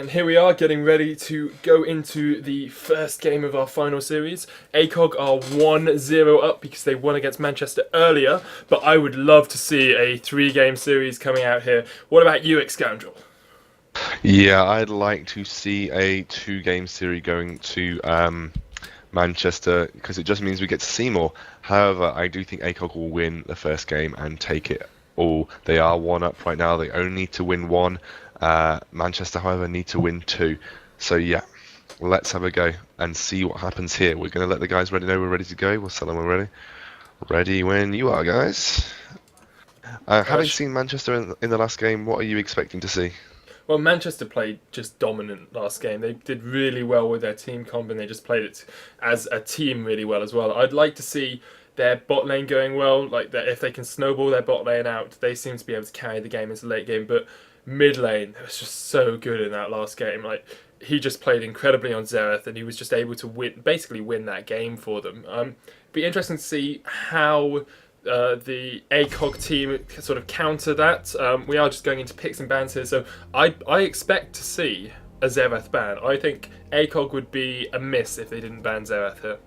And here we are getting ready to go into the first game of our final series. ACOG are 1-0 up because they won against Manchester earlier, but I would love to see a 3-game series coming out here. What about you, Scoundrel? Yeah, I'd like to see a two-game series going to Manchester because it just means we get to see more. However, I do think ACOG will win the first game and take it all. They are 1 up right now. They only need to win 1. Manchester, however, need to win 2. So yeah, let's have a go and see what happens here. We're going to let the guys ready know we're ready to go. We'll tell them we're ready. Ready when you are, guys. Having seen Manchester in the last game, what are you expecting to see? Well, Manchester played just dominant last game. They did really well with their team comp, and they just played it as a team really well as well. I'd like to see their bot lane going well. Like that, if they can snowball their bot lane out, they seem to be able to carry the game into the late game. But mid lane, it was just so good in that last game. Like he just played incredibly on Xerath, and he was just able to basically win that game for them. Be interesting to see how the ACOG team sort of counter that. We are just going into picks and bans here, so I expect to see a Xerath ban. I think ACOG would be a miss if they didn't ban Xerath here.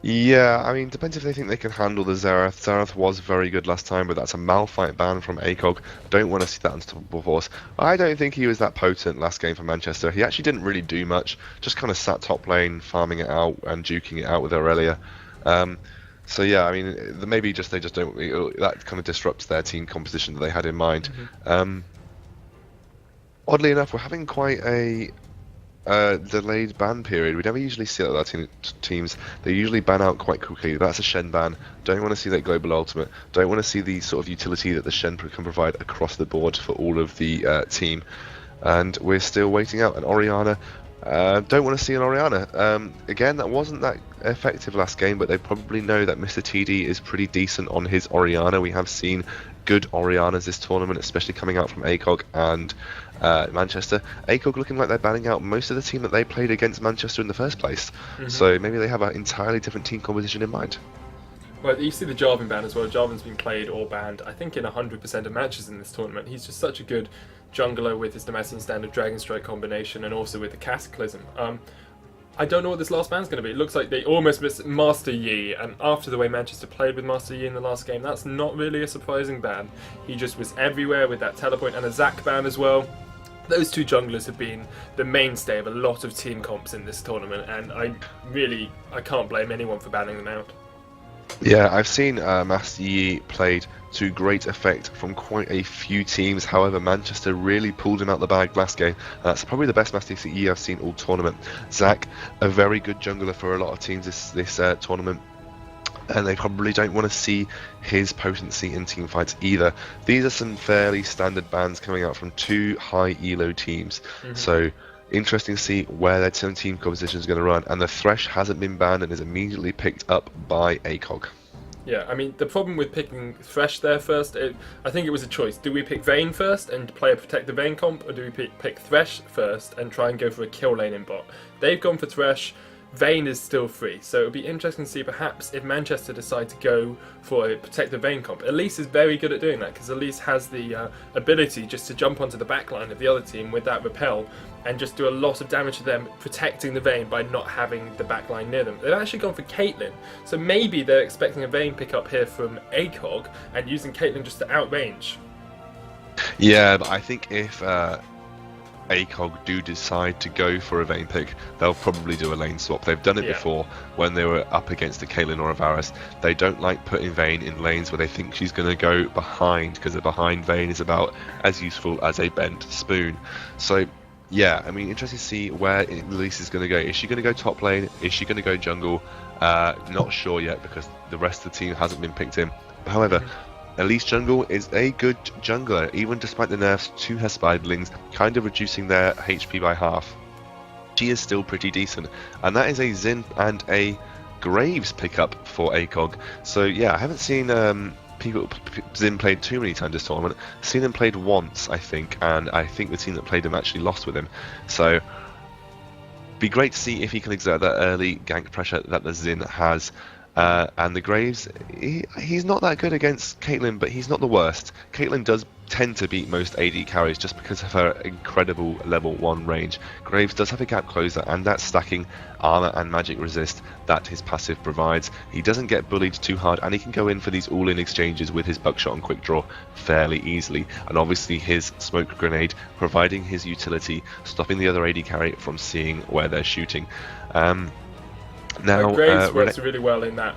Yeah, I mean, depends if they think they can handle the Xerath. Xerath was very good last time, but that's a Malphite ban from ACOG. Don't want to see that unstoppable force. I don't think he was that potent last game for Manchester. He actually didn't really do much, just kind of sat top lane, farming it out and juking it out with Aurelia. So yeah, I mean, maybe they just don't. That kind of disrupts their team composition that they had in mind. Oddly enough, we're having quite a delayed ban period. We never usually see that with our teams. They usually ban out quite quickly. That's a Shen ban. Don't want to see that global ultimate. Don't want to see the sort of utility that the Shen can provide across the board for all of the team. And we're still waiting out. And Orianna. Don't want to see an Orianna. Again, that wasn't that effective last game, but they probably know that Mr. TD is pretty decent on his Orianna. We have seen good Oriannas this tournament, especially coming out from ACOG and Manchester. ACOG looking like they're banning out most of the team that they played against Manchester in the first place. So maybe they have an entirely different team composition in mind. Well, you see the Jarvan ban as well. Jarvan's been played or banned, I think, in 100% of matches in this tournament. He's just such a good jungler with his Damascene Standard Dragon Strike combination and also with the Cataclysm. I don't know what this last ban's going to be. It looks like they almost missed Master Yi, and after the way Manchester played with Master Yi in the last game, that's not really a surprising ban. He just was everywhere with that teleport and a Zac ban as well. Those two junglers have been the mainstay of a lot of team comps in this tournament, and I can't blame anyone for banning them out. Yeah, I've seen Master Yi played to great effect from quite a few teams. However, Manchester really pulled him out the bag last game. That's probably the best Master Yi I've seen all tournament. Zac, a very good jungler for a lot of teams this tournament. And they probably don't want to see his potency in team fights either. These are some fairly standard bans coming out from 2 high elo teams. So interesting to see where their team composition is going to run. And the Thresh hasn't been banned and is immediately picked up by ACOG. Yeah, I mean, the problem with picking Thresh there first, I think it was a choice. Do we pick Vayne first and play a Protect the Vayne comp, or do we pick Thresh first and try and go for a kill lane in bot? They've gone for Thresh. Vayne is still free, so it'll be interesting to see perhaps if Manchester decide to go for a Protect the Vayne comp. Elise is very good at doing that because Elise has the ability just to jump onto the backline of the other team with that repel and just do a lot of damage to them, protecting the Vayne by not having the backline near them. They've actually gone for Caitlyn, so maybe they're expecting a Vayne pickup here from ACOG and using Caitlyn just to outrange. Yeah, but I think if ACOG do decide to go for a Vayne pick, they'll probably do a lane swap. They've done it before when they were up against a Caitlyn or a Varus. They don't like putting Vayne in lanes where they think she's going to go behind, because a behind Vayne is about as useful as a bent spoon. So yeah, I mean, interesting to see where Elise is going to go. Is she going to go top lane? Is she going to go jungle? Not sure yet because the rest of the team hasn't been picked in. However, Elise Jungle is a good jungler, even despite the nerfs to her spiderlings, kind of reducing their HP by half. She is still pretty decent, and that is a Xin and a Graves pickup for ACOG. So yeah, I haven't seen Xin played too many times this tournament. Seen him played once, I think, and I think the team that played him actually lost with him. So be great to see if he can exert that early gank pressure that the Xin has. And the Graves, he's not that good against Caitlyn, but he's not the worst. Caitlyn does tend to beat most AD carries just because of her incredible level 1 range. Graves does have a gap closer and that stacking armor and magic resist that his passive provides. He doesn't get bullied too hard and he can go in for these all-in exchanges with his buckshot and quick draw fairly easily, and obviously his smoke grenade providing his utility, stopping the other AD carry from seeing where they're shooting. Now, Graves works really well in that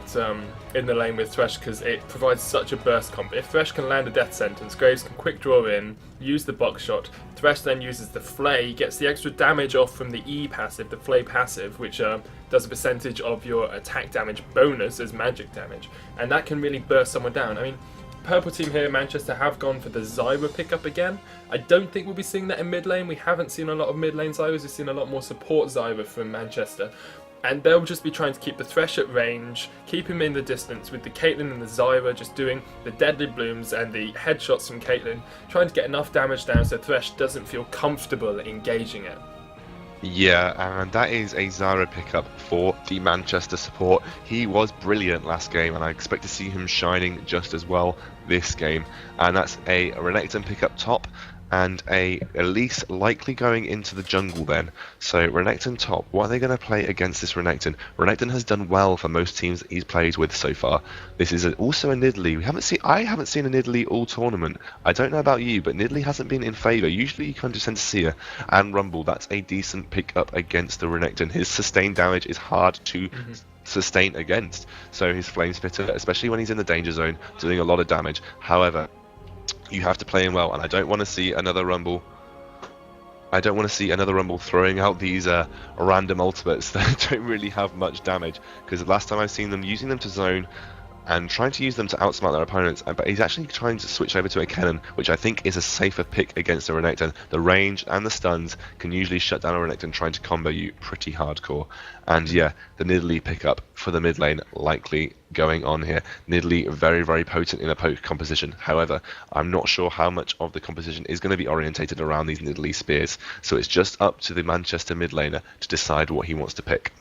in the lane with Thresh because it provides such a burst comp. If Thresh can land a death sentence, Graves can quick draw in, use the buckshot. Thresh then uses the flay, gets the extra damage off from the E passive, the flay passive, which does a percentage of your attack damage bonus as magic damage, and that can really burst someone down. I mean, Purple team here, Manchester, have gone for the Zyra pickup again. I don't think we'll be seeing that in mid lane. We haven't seen a lot of mid lane Zyras. We've seen a lot more support Zyra from Manchester. And they'll just be trying to keep the Thresh at range, keep him in the distance with the Caitlyn and the Zyra just doing the deadly blooms and the headshots from Caitlyn, trying to get enough damage down so Thresh doesn't feel comfortable engaging it. Yeah, and that is a Zyra pickup for the Manchester support. He was brilliant last game, and I expect to see him shining just as well this game. And that's a Renekton pickup top, and a Elise likely going into the jungle then. So Renekton top, what are they going to play against this Renekton? Renekton has done well for most teams that he's played with so far. This is also a Nidalee. I haven't seen a Nidalee all tournament. I don't know about you, but Nidalee hasn't been in favour. Usually you kind of tend to see her. And Rumble, that's a decent pickup against the Renekton. His sustained damage is hard to sustain against. So his Flame Spitter, especially when he's in the danger zone, doing a lot of damage. However, you have to play him well, and I don't want to see another Rumble. I don't want to see another Rumble throwing out these random ultimates that don't really have much damage, because the last time I've seen them using them to zone and trying to use them to outsmart their opponents, but he's actually trying to switch over to a cannon, which I think is a safer pick against a Renekton. The range and the stuns can usually shut down a Renekton trying to combo you pretty hardcore. And yeah, the Nidalee pickup for the mid lane likely going on here. Nidalee very, very potent in a poke composition. However, I'm not sure how much of the composition is going to be orientated around these Nidalee spears, so it's just up to the Manchester mid laner to decide what he wants to pick.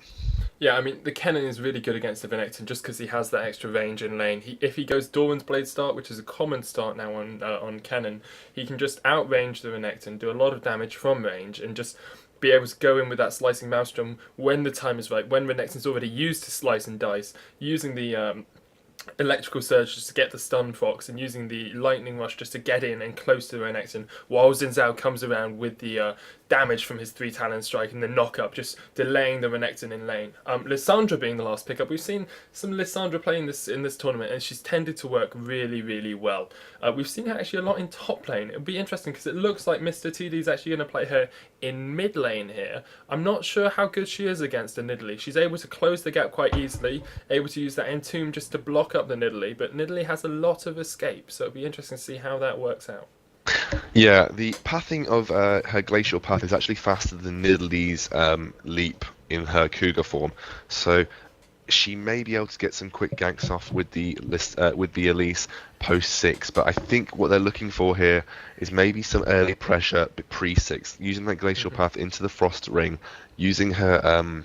Yeah, I mean, the Kennen is really good against the Renekton just because he has that extra range in lane. If he goes Doran's Blade start, which is a common start now on Kennen, he can just outrange the Renekton, do a lot of damage from range, and just be able to go in with that slicing maelstrom when the time is right, when Renekton's already used to slice and dice, using the electrical surge just to get the stun fox, and using the lightning rush just to get in and close to the Renekton, while Xin Zhao comes around with the damage from his 3 talent strike and the knock-up, just delaying the Renekton in lane. Lissandra being the last pickup. We've seen some Lissandra playing this in this tournament, and she's tended to work really, really well. We've seen her actually a lot in top lane. It'll be interesting because it looks like Mr. TD is actually going to play her in mid lane here. I'm not sure how good she is against a Nidalee. She's able to close the gap quite easily, able to use that Entomb just to block up the Nidalee, but Nidalee has a lot of escape, so it'll be interesting to see how that works out. Yeah, the pathing of her glacial path is actually faster than Nidalee's leap in her Cougar form, so she may be able to get some quick ganks off with the Elise post 6, but I think what they're looking for here is maybe some early pressure pre 6, using that glacial path into the frost ring, using her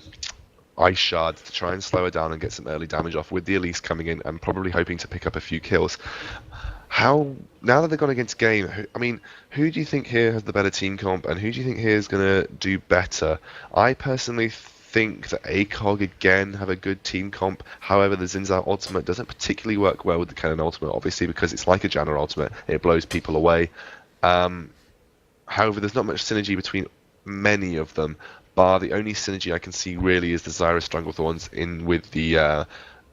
ice shards to try and slow her down and get some early damage off with the Elise coming in and probably hoping to pick up a few kills. Now that they've gone against game, who do you think here has the better team comp, and who do you think here is going to do better? I personally think that ACOG again have a good team comp. However, the Xin Zhao ultimate doesn't particularly work well with the Kennen ultimate, obviously because it's like a Janna ultimate, it blows people away. However, there's not much synergy between many of them, bar the only synergy I can see really is the Zyra Stranglethorns in with the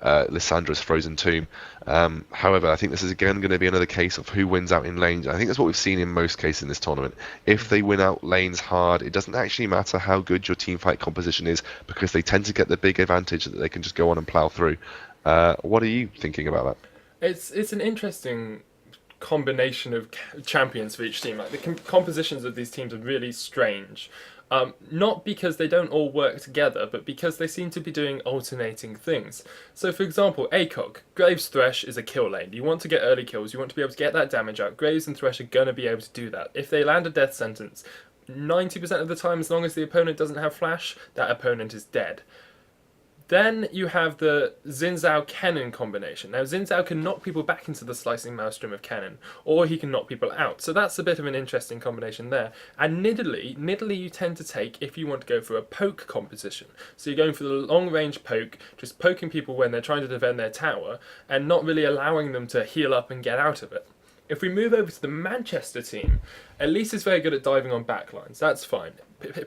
Lyssandra's Frozen Tomb. However, I think this is again going to be another case of who wins out in lanes. I think that's what we've seen in most cases in this tournament. If they win out lanes hard, it doesn't actually matter how good your team fight composition is, because they tend to get the big advantage that they can just go on and plow through. What are you thinking about that? It's an interesting combination of champions for each team. Like the compositions of these teams are really strange. Not because they don't all work together, but because they seem to be doing alternating things. So for example, ACOG, Graves Thresh is a kill lane. You want to get early kills, you want to be able to get that damage out. Graves and Thresh are going to be able to do that. If they land a death sentence, 90% of the time, as long as the opponent doesn't have flash, that opponent is dead. Then you have the Xin Zhao Kennen combination. Now, Xin Zhao can knock people back into the slicing maelstrom of Kennen, or he can knock people out. So that's a bit of an interesting combination there. And Nidalee you tend to take if you want to go for a poke composition. So you're going for the long range poke, just poking people when they're trying to defend their tower, and not really allowing them to heal up and get out of it. If we move over to the Manchester team, Elise is very good at diving on backlines. That's fine.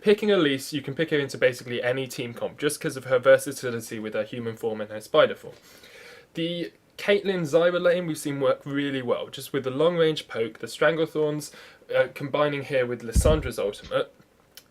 Picking Elise, you can pick her into basically any team comp just because of her versatility with her human form and her spider form. The Caitlyn Zyra lane we've seen work really well, just with the long range poke, the Stranglethorns, combining here with Lissandra's ultimate.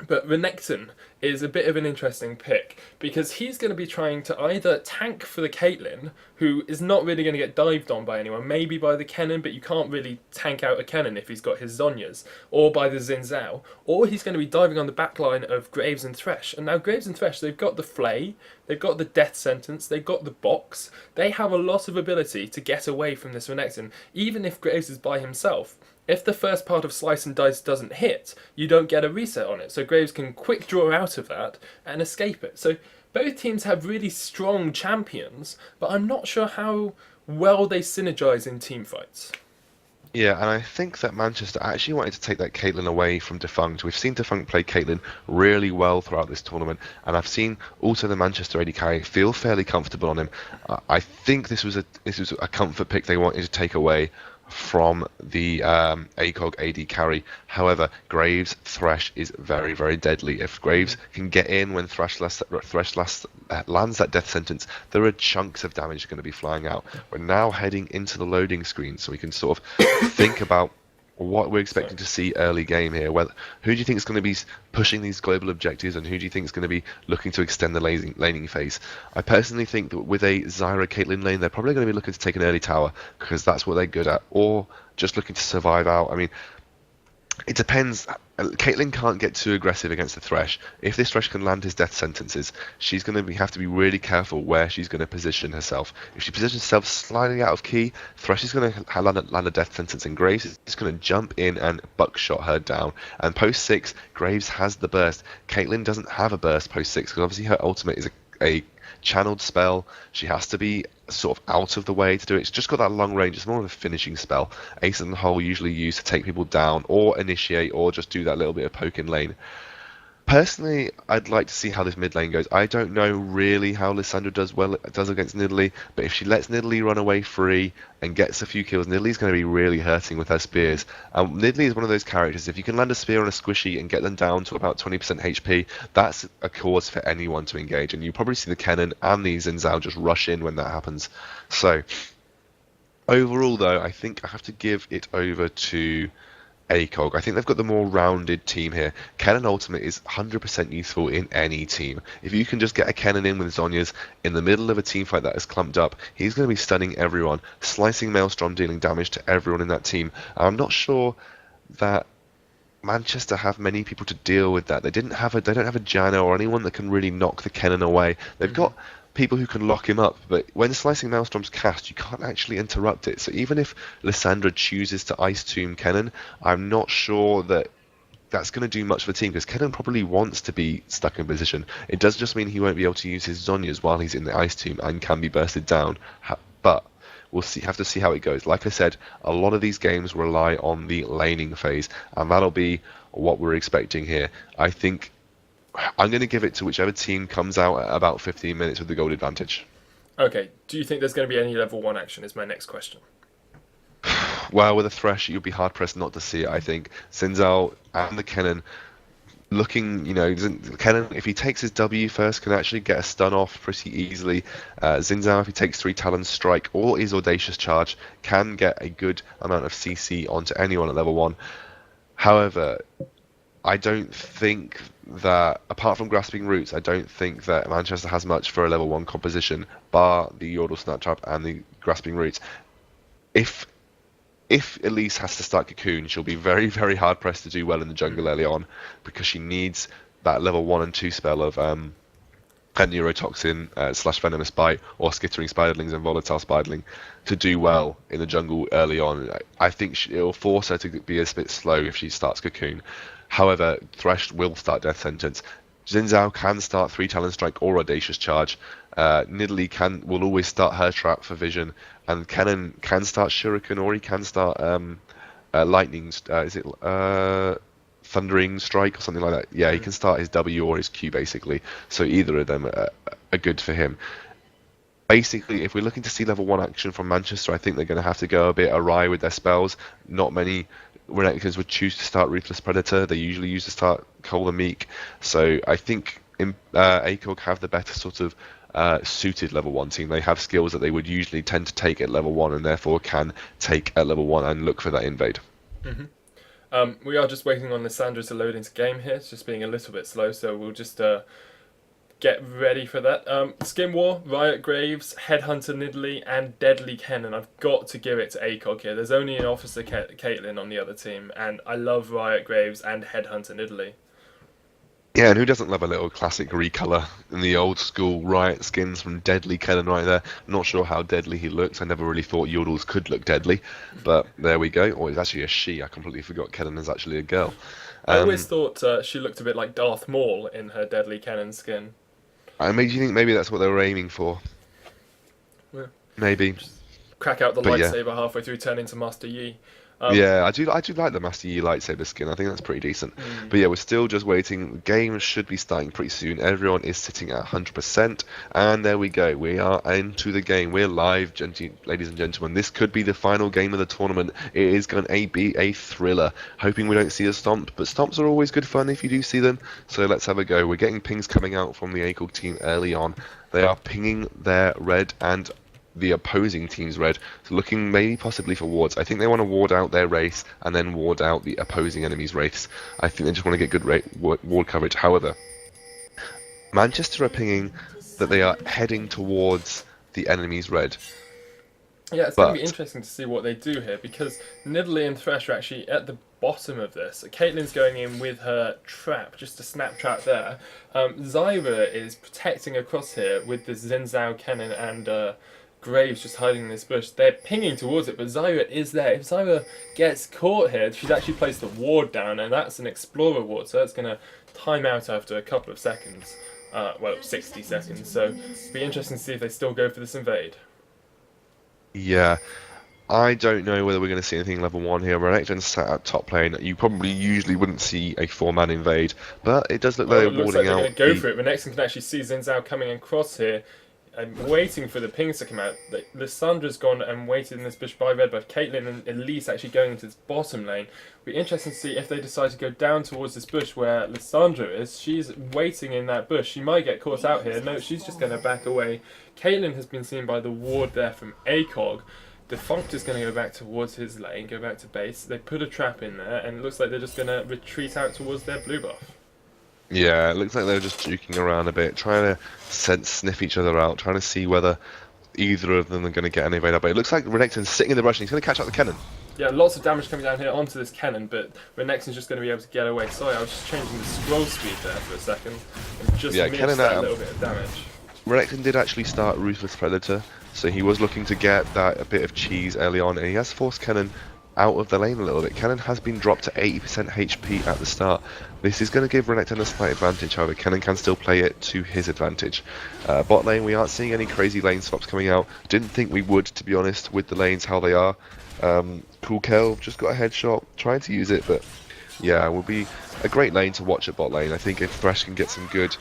But Renekton is a bit of an interesting pick because he's going to be trying to either tank for the Caitlyn, who is not really going to get dived on by anyone, maybe by the Kennen, but you can't really tank out a Kennen if he's got his Zhonyas, or by the Xin Zhao, or he's going to be diving on the backline of Graves and Thresh. And now Graves and Thresh, they've got the Flay, they've got the Death Sentence, they've got the Box, they have a lot of ability to get away from this Renekton, even if Graves is by himself. If the first part of Slice and Dice doesn't hit, you don't get a reset on it. So Graves can quick draw out of that and escape it. So both teams have really strong champions, but I'm not sure how well they synergize in team fights. Yeah, and I think that Manchester actually wanted to take that Caitlyn away from Defunct. We've seen Defunct play Caitlyn really well throughout this tournament, and I've seen also the Manchester AD carry feel fairly comfortable on him. I think this was a comfort pick they wanted to take away from the ACOG AD carry. However, Graves Thresh is very, very deadly. If Graves can get in when Thresh lands that death sentence, there are chunks of damage going to be flying out. We're now heading into the loading screen, so we can sort of think about what we're expecting to see early game here. Who do you think is going to be pushing these global objectives, and who do you think is going to be looking to extend the laning phase? I personally think that with a Zyra Caitlyn lane, they're probably going to be looking to take an early tower because that's what they're good at, or just looking to survive out. I mean, it depends. Caitlyn can't get too aggressive against the Thresh. If this Thresh can land his death sentences, she's going to have to be really careful where she's going to position herself. If she positions herself slightly out of key, Thresh is going to land a death sentence, and Graves is going to jump in and buckshot her down. And post 6, Graves has the burst. Caitlyn doesn't have a burst post 6 because obviously her ultimate is a channeled spell. She has to be sort of out of the way to do it. It's just got that long range. It's more of a finishing spell. Ace in the hole usually used to take people down or initiate or just do that little bit of poke in lane. Personally, I'd like to see how this mid lane goes. I don't know really how Lissandra does against Nidalee, but if she lets Nidalee run away free and gets a few kills, Nidalee's going to be really hurting with her spears. Nidalee is one of those characters, if you can land a spear on a squishy and get them down to about 20% HP, that's a cause for anyone to engage, and you probably see the Kennen and the Xin Zhao just rush in when that happens. So, overall though, I think I have to give it over to ACOG. I think they've got the more rounded team here. Kennen Ultimate is 100% useful in any team. If you can just get a Kennen in with Zhonya's in the middle of a team fight that is clumped up, he's going to be stunning everyone, slicing Maelstrom, dealing damage to everyone in that team. I'm not sure that Manchester have many people to deal with that. They don't have a Janna or anyone that can really knock the Kennen away. They've got people who can lock him up, but when Slicing Maelstrom's cast, you can't actually interrupt it. So even if Lissandra chooses to Ice Tomb Kennen, I'm not sure that that's going to do much for the team, because Kennen probably wants to be stuck in position. It does just mean he won't be able to use his Zhonyas while he's in the Ice Tomb and can be bursted down, but we'll have to see how it goes. Like I said, a lot of these games rely on the laning phase, and that'll be what we're expecting here. I think I'm going to give it to whichever team comes out at about 15 minutes with the gold advantage. Okay, do you think there's going to be any level 1 action is my next question. Well, with a Thresh, you'll be hard-pressed not to see it, I think. Xin Zhao and the Kennen looking, Kennen, if he takes his W first, can actually get a stun off pretty easily. Xin Zhao, if he takes 3 Talons Strike or his Audacious Charge, can get a good amount of CC onto anyone at level 1. However, I don't think that, apart from Grasping Roots, I don't think that Manchester has much for a level 1 composition, bar the Yordle Snaptrap and the Grasping Roots. If Elise has to start Cocoon, she'll be very, very hard pressed to do well in the jungle early on, because she needs that level 1 and 2 spell of Neurotoxin / Venomous Bite, or Skittering Spiderlings and Volatile Spiderling to do well in the jungle early on. I think it'll force her to be a bit slow if she starts Cocoon. However, Thresh will start Death Sentence. Xin Zhao can start 3 Talon Strike or Audacious Charge. Nidalee will always start her trap for vision, and Kennen can start Shuriken, or he can start lightning. Is it thundering strike or something like that? Yeah, he can start his W or his Q basically. So either of them are good for him. Basically, if we're looking to see level 1 action from Manchester, I think they're going to have to go a bit awry with their spells. Not many Renekton's would choose to start Ruthless Predator. They usually use to start Cole and Meek. So I think ACOG have the better sort of suited level 1 team. They have skills that they would usually tend to take at level 1 and therefore can take at level 1 and look for that invade. We are just waiting on Lissandra to load into game here. It's just being a little bit slow, so we'll just get ready for that. Skin War, Riot Graves, Headhunter Nidalee, and Deadly Kennen. I've got to give it to ACOG here. There's only an Officer Caitlyn on the other team, and I love Riot Graves and Headhunter Nidalee. Yeah, and who doesn't love a little classic recolor in the old school Riot skins from Deadly Kennen right there? Not sure how deadly he looks. I never really thought Yordles could look deadly, but there we go. Oh, it's actually a she. I completely forgot Kennen is actually a girl. I always thought she looked a bit like Darth Maul in her Deadly Kennen skin. Do you think maybe that's what they were aiming for? Yeah. Maybe. Just crack out the lightsaber halfway through, turn into Master Yi. Yeah, I do like the Master Yi lightsaber skin. I think that's pretty decent. But yeah, we're still just waiting. The game should be starting pretty soon. Everyone is sitting at 100%, and there we go. We are into the game. We're live, ladies and gentlemen. This could be the final game of the tournament. It is going to be a thriller. Hoping we don't see a stomp, but stomps are always good fun if you do see them. So let's have a go. We're getting pings coming out from the ACOG team early on. They are pinging their red and the opposing team's red, so looking maybe possibly for wards. I think they want to ward out their race and then ward out the opposing enemy's race. I think they just want to get good ward coverage. However, Manchester are pinging that they are heading towards the enemy's red. Yeah, it's going to be interesting to see what they do here, because Nidalee and Thresh are actually at the bottom of this. Caitlyn's going in with her trap, just a snap trap there. Zyra is protecting across here with the Xin Zhao, Kennen, and Graves just hiding in this bush. They're pinging towards it, but Zyra is there. If Zyra gets caught here, she's actually placed a ward down, and that's an Explorer ward, so that's going to time out after a couple of seconds. Well, 60 seconds, so it'll be interesting to see if they still go for this invade. Yeah, I don't know whether we're going to see anything level 1 here. Renekton sat at top lane. You probably usually wouldn't see a 4-man invade, but it does look like they're warding out. They're going to go for it. Renekton can actually see Xin Zhao coming across here. I'm waiting for the pings to come out. Lissandra's gone and waited in this bush by red, but Caitlyn and Elise actually going into this bottom lane. It'll be interesting to see if they decide to go down towards this bush where Lissandra is. She's waiting in that bush. She might get caught out here. No, she's just going to back away. Caitlyn has been seen by the ward there from ACOG. Defunct is going to go back towards his lane, go back to base. They put a trap in there, and it looks like they're just going to retreat out towards their blue buff. Yeah, it looks like they're just juking around a bit, trying to sniff each other out, trying to see whether either of them are going to get an invade up. But it looks like Renekton's sitting in the brush and he's going to catch up the Kennen. Yeah, lots of damage coming down here onto this Kennen, but Renekton's just going to be able to get away. Sorry, I was just changing the scroll speed there for a second and just missed that little bit of damage. Renekton did actually start Ruthless Predator, so he was looking to get that a bit of cheese early on, and he has forced Kennen out of the lane a little bit. Kennen has been dropped to 80% HP at the start. This is going to give Renekton a slight advantage, however Kennen can still play it to his advantage. Bot lane, we aren't seeing any crazy lane swaps coming out. Didn't think we would, to be honest, with the lanes how they are. Cool Kel just got a headshot, trying to use it, but yeah, it will be a great lane to watch at bot lane. I think if Thresh can get some good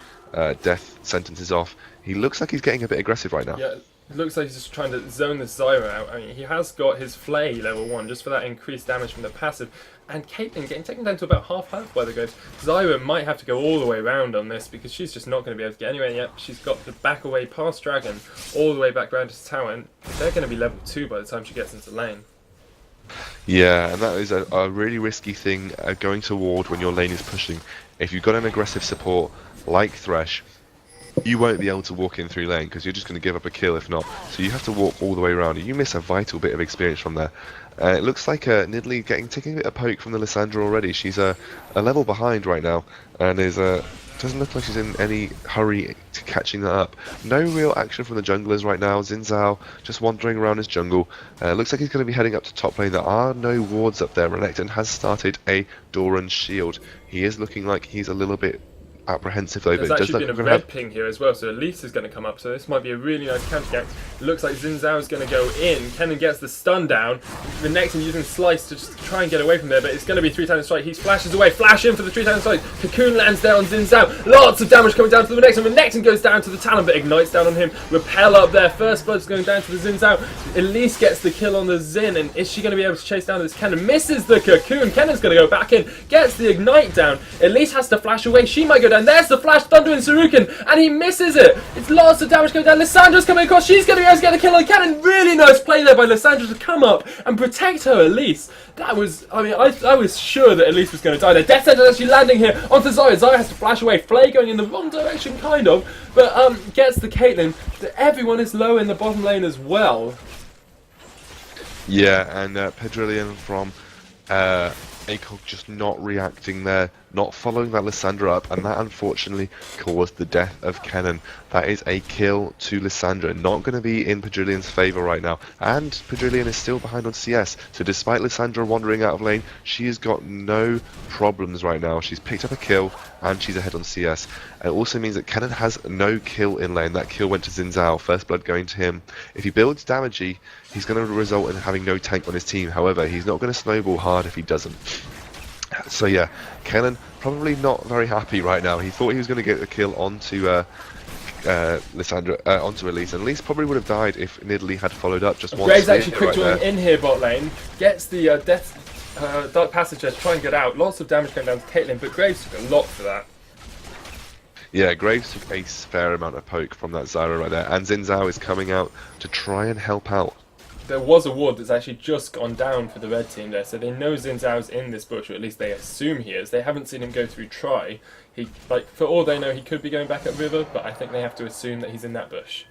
death sentences off, he looks like he's getting a bit aggressive right now. Yeah. It looks like he's just trying to zone the Zyra out. I mean, he has got his Flay level 1 just for that increased damage from the passive. And Caitlyn getting taken down to about half health by the Graves. Zyra might have to go all the way around on this because she's just not going to be able to get anywhere yet. She's got to back away past Dragon, all the way back round to tower, and they're going to be level 2 by the time she gets into lane. Yeah, and that is a really risky thing going to ward when your lane is pushing. If you've got an aggressive support like Thresh, you won't be able to walk in through lane because you're just going to give up a kill if not. So you have to walk all the way around. You miss a vital bit of experience from there. It looks like Nidalee taking a bit of poke from the Lissandra already. She's a level behind right now and doesn't look like she's in any hurry to catching that up. No real action from the junglers right now. Xin Zhao just wandering around his jungle. Looks like he's going to be heading up to top lane. There are no wards up there. Renekton has started a Doran shield. He is looking like he's a little bit apprehensive though. There's But it does actually look been a red ping here as well, so Elise is going to come up. So this might be a really nice counter gank. It looks like Xin Zhao is going to go in. Kennen gets the stun down. The next one using Slice to just try and get away from there, but it's going to be 3-time strike. He flashes away. Flash in for the 3-time strike. Cocoon lands there on Xin Zhao. Lots of damage coming down to the next one. The next one goes down to the Talon, but ignites down on him. Repel up there. First blood's going down to the Xin Zhao. Elise gets the kill on the Xin, and is she going to be able to chase down this Kennen? Misses the Cocoon. Kennen's going to go back in. Gets the ignite down. Elise has to flash away. She might go down. There's the flash, Thunder and Saruken, and he misses it. It's lots of damage going down. Lissandra's coming across. She's going to be able to get the kill on Cannon. Really nice play there by Lissandra to come up and protect her Elise. That was, I mean, I was sure that Elise was going to die there. Death Sentence actually landing here onto Zarya. Zarya has to flash away. Flay going in the wrong direction, kind of, but gets the Caitlyn. Everyone is low in the bottom lane as well. Yeah, and Pedrillion from ACOG just not reacting there, not following that Lissandra up, and that unfortunately caused the death of Kennen. That is a kill to Lissandra, not going to be in Pedrillion's favour right now, and Pedrillion is still behind on CS, so despite Lissandra wandering out of lane, she has got no problems right now. She's picked up a kill, and she's ahead on CS. It also means that Kennen has no kill in lane. That kill went to Xin Zhao, first blood going to him. If he builds damagey, he's going to result in having no tank on his team. However, he's not going to snowball hard if he doesn't. So yeah, Kennen probably not very happy right now. He thought he was going to get a kill onto Lissandra, onto Elise, and Elise probably would have died if Nidalee had followed up just once. Graves actually quick drawing in here bot lane, gets the Dark Passage there to try and get out. Lots of damage going down to Caitlyn, but Graves took a lot for that. Yeah, Graves took a fair amount of poke from that Zyra right there, and Xin Zhao is coming out to try and help out. There was a ward that's actually just gone down for the red team there, so they know Xin Zhao's in this bush, or at least they assume he is. They haven't seen him go through try. He, like, for all they know, he could be going back up river, but I think they have to assume that he's in that bush.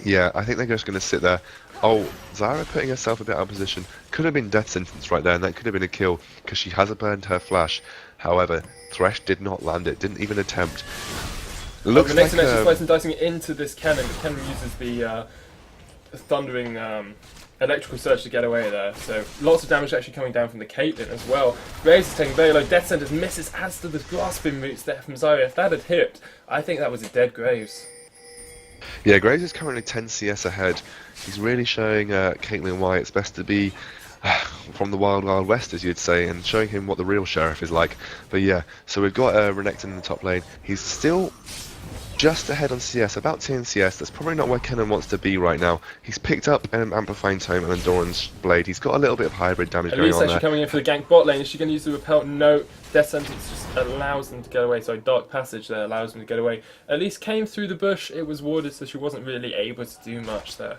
Yeah, I think they're just going to sit there. Oh, Zyra putting herself a bit out of position. Could have been death sentence right there, and that could have been a kill, because she hasn't burned her flash. However, Thresh did not land it, didn't even attempt. Looks the next like actually slicing dicing into this cannon, but Kennen uses the thundering electrical surge to get away there. So lots of damage actually coming down from the Caitlyn as well. Graves is taking very low. Death Sentence misses, as to the grasping roots there from Zarya. If that had hit, I think that was a dead Graves. Yeah, Graves is currently 10 CS ahead. He's really showing Caitlyn why it's best to be from the Wild Wild West, as you'd say, and showing him what the real sheriff is like. But yeah, so we've got Renekton in the top lane. He's still just ahead on CS, about 10 CS. That's probably not where Kennen wants to be right now. He's picked up an Amplifying Tome and Doran's Blade. He's got a little bit of hybrid damage going on there. Elise actually coming in for the gank bot lane. Is she going to use the repel? No. Death Sentence just allows them to get away. Sorry, Dark Passage there allows them to get away. Elise came through the bush. It was warded, so she wasn't really able to do much there.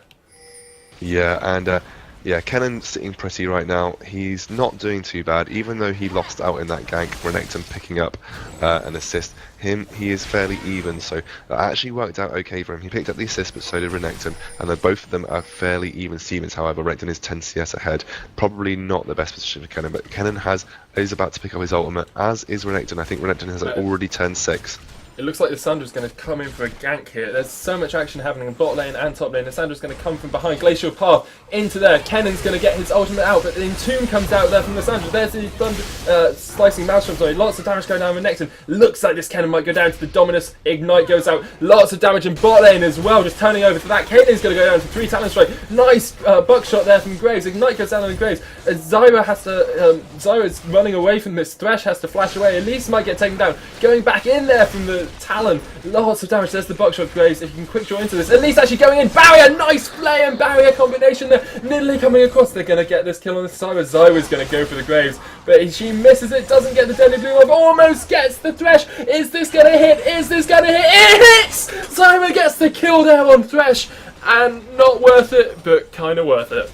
Yeah, and yeah, Kennen's sitting pretty right now. He's not doing too bad, even though he lost out in that gank. Renekton picking up an assist. He is fairly even, so that actually worked out okay for him. He picked up the assist, but so did Renekton, and then both of them are fairly even Stevens. However, Renekton is 10 CS ahead. Probably not the best position for Kennen, but Kennen is about to pick up his ultimate, as is Renekton. I think Renekton has already turned 6. It looks like Lissandra's going to come in for a gank here. There's so much action happening in bot lane and top lane. Lissandra's going to come from behind Glacial Path into there. Kennen's going to get his ultimate out, but the Entomb comes out there from Lissandra. There's the thunder, slicing Maelstrom, sorry. Lots of damage going down with Renekton. Looks like this Kennen might go down to the Dominus. Ignite goes out. Lots of damage in bot lane as well. Just turning over to that. Caitlyn's going to go down to 3 talent strike. Nice buckshot there from Graves. Ignite goes down on Graves. Zyra has to, Zyra's running away from this. Thresh has to flash away. Elise might get taken down. Going back in there from the Talon. Lots of damage. There's the buckshot Graves. If you can quick draw into this. Elise actually going in. Barrier. Nice play and barrier combination there. Nidalee coming across. They're going to get this kill on the Zyra. Zyra's going to go for the Graves. But she misses it. Doesn't get the deadly blue orb. Almost gets the Thresh. Is this going to hit? Is this going to hit? It hits! Zyra gets the kill there on Thresh. And not worth it, but kind of worth it.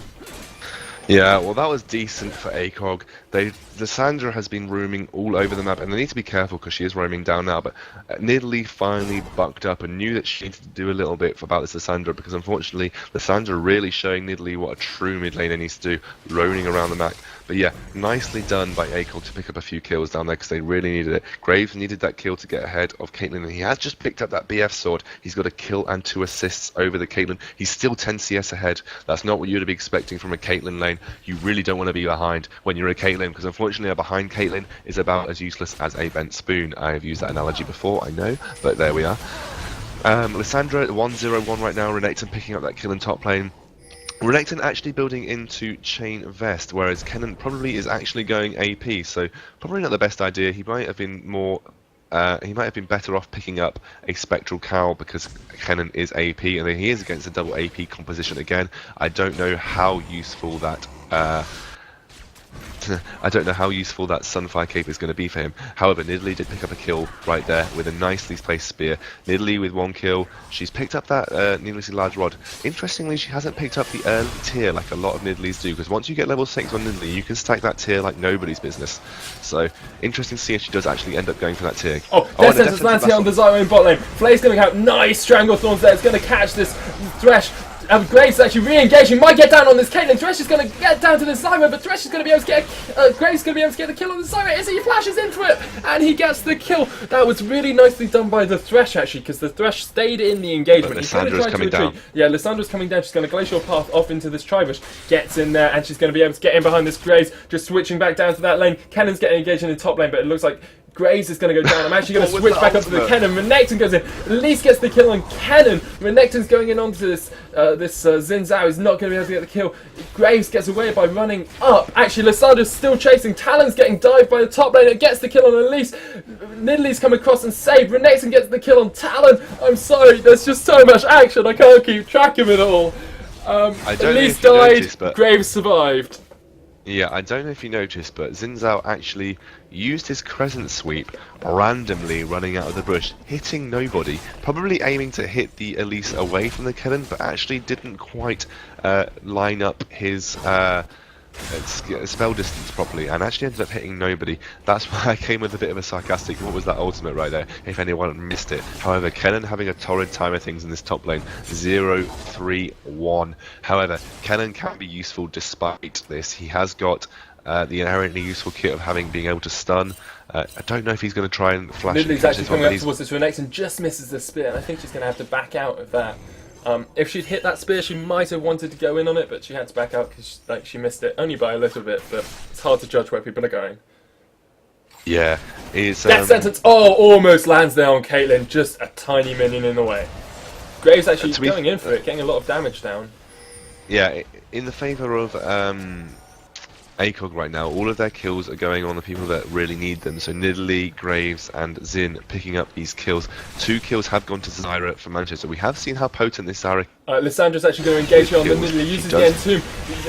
Yeah, well, that was decent for ACOG. Lissandra has been roaming all over the map, and they need to be careful because she is roaming down now. But Nidalee finally bucked up and knew that she needed to do a little bit about this Lissandra, because unfortunately, Lissandra really showing Nidalee what a true mid laner needs to do, roaming around the map. But yeah, nicely done by ACOG to pick up a few kills down there because they really needed it. Graves needed that kill to get ahead of Caitlyn, and he has just picked up that BF sword. He's got a kill and 2 assists over the Caitlyn. He's still 10 CS ahead. That's not what you'd be expecting from a Caitlyn lane. You really don't want to be behind when you're a Caitlyn Caitlyn, because unfortunately, behind Caitlyn is about as useless as a bent spoon. I have used that analogy before, I know, but there we are. Lissandra 1-0-1 right now. Renekton picking up that kill in top lane. Renekton actually building into Chain Vest, whereas Kennen probably is actually going AP, so probably not the best idea. He might have been more. He might have been better off picking up a Spectral Cowl because Kennen is AP, and then he is against a double AP composition again. I don't know how useful that. I don't know how useful that Sunfire Cape is going to be for him. However, Nidalee did pick up a kill right there with a nicely placed spear. Nidalee with 1 kill. She's picked up that needlessly large rod. Interestingly, she hasn't picked up the early tier like a lot of Nidalees do, because once you get level 6 on Nidalee, you can stack that tier like nobody's business. So, interesting to see if she does actually end up going for that tier. Oh, Death Sentence lands here on the Zyro in bot lane. Flay's coming out. Nice Strangle Thorns there. It's going to catch this Thresh. Graves actually re-engaging, might get down on this Caitlyn. Thresh is going to get down to the Zyro, but Thresh is going to be able to get Graves is going to be able to get the kill on the Zyro. He flashes into it, and he gets the kill. That was really nicely done by the Thresh, actually, because the Thresh stayed in the engagement. But Lissandra's coming down. Yeah, Lissandra's coming down. She's going to glacial path off into this Tribush. Gets in there, and she's going to be able to get in behind this Graves, just switching back down to that lane. Kennen's getting engaged in the top lane, but it looks like Graves is going to go down. I'm actually going to switch back up to the Kennen. Renekton goes in. Elise gets the kill on Kennen. Renekton's going in onto this Xin Zhao is not going to be able to get the kill. Graves gets away by running up. Actually, Lissandra's still chasing. Talon's getting dived by the top lane. It gets the kill on Elise. Nidalee's come across and saved. Renekton gets the kill on Talon. I'm sorry, there's just so much action. I can't keep track of it all. Elise died. Noticed, but Graves survived. Yeah, I don't know if you noticed, but Xin Zhao actually used his Crescent Sweep, randomly running out of the bush, hitting nobody, probably aiming to hit the Elise away from the Kennen, but actually didn't quite line up his spell distance properly, and actually ended up hitting nobody. That's why I came with a bit of a sarcastic, what was that ultimate right there, if anyone missed it. However, Kennen having a torrid time of things in this top lane, 0-3-1. However, Kennen can be useful despite this. He has got the inherently useful kit of being able to stun. I don't know if he's going to try and flash. Nidalee's actually coming up towards this Renekton, just misses the spear, and I think she's going to have to back out of that. If she'd hit that spear, she might have wanted to go in on it, but she had to back out because she missed it, only by a little bit, but it's hard to judge where people are going. Yeah, it's... Death Sentence, almost lands there on Caitlyn, just a tiny minion in the way. Graves actually going in for it, getting a lot of damage down. Yeah, in the favour of ACOG right now, all of their kills are going on the people that really need them. So Nidalee, Graves, and Xin picking up these kills. 2 kills have gone to Zyra from Manchester. We have seen how potent this Zyra. Lissandra's actually going to engage here on the Nidalee, uses the Entomb.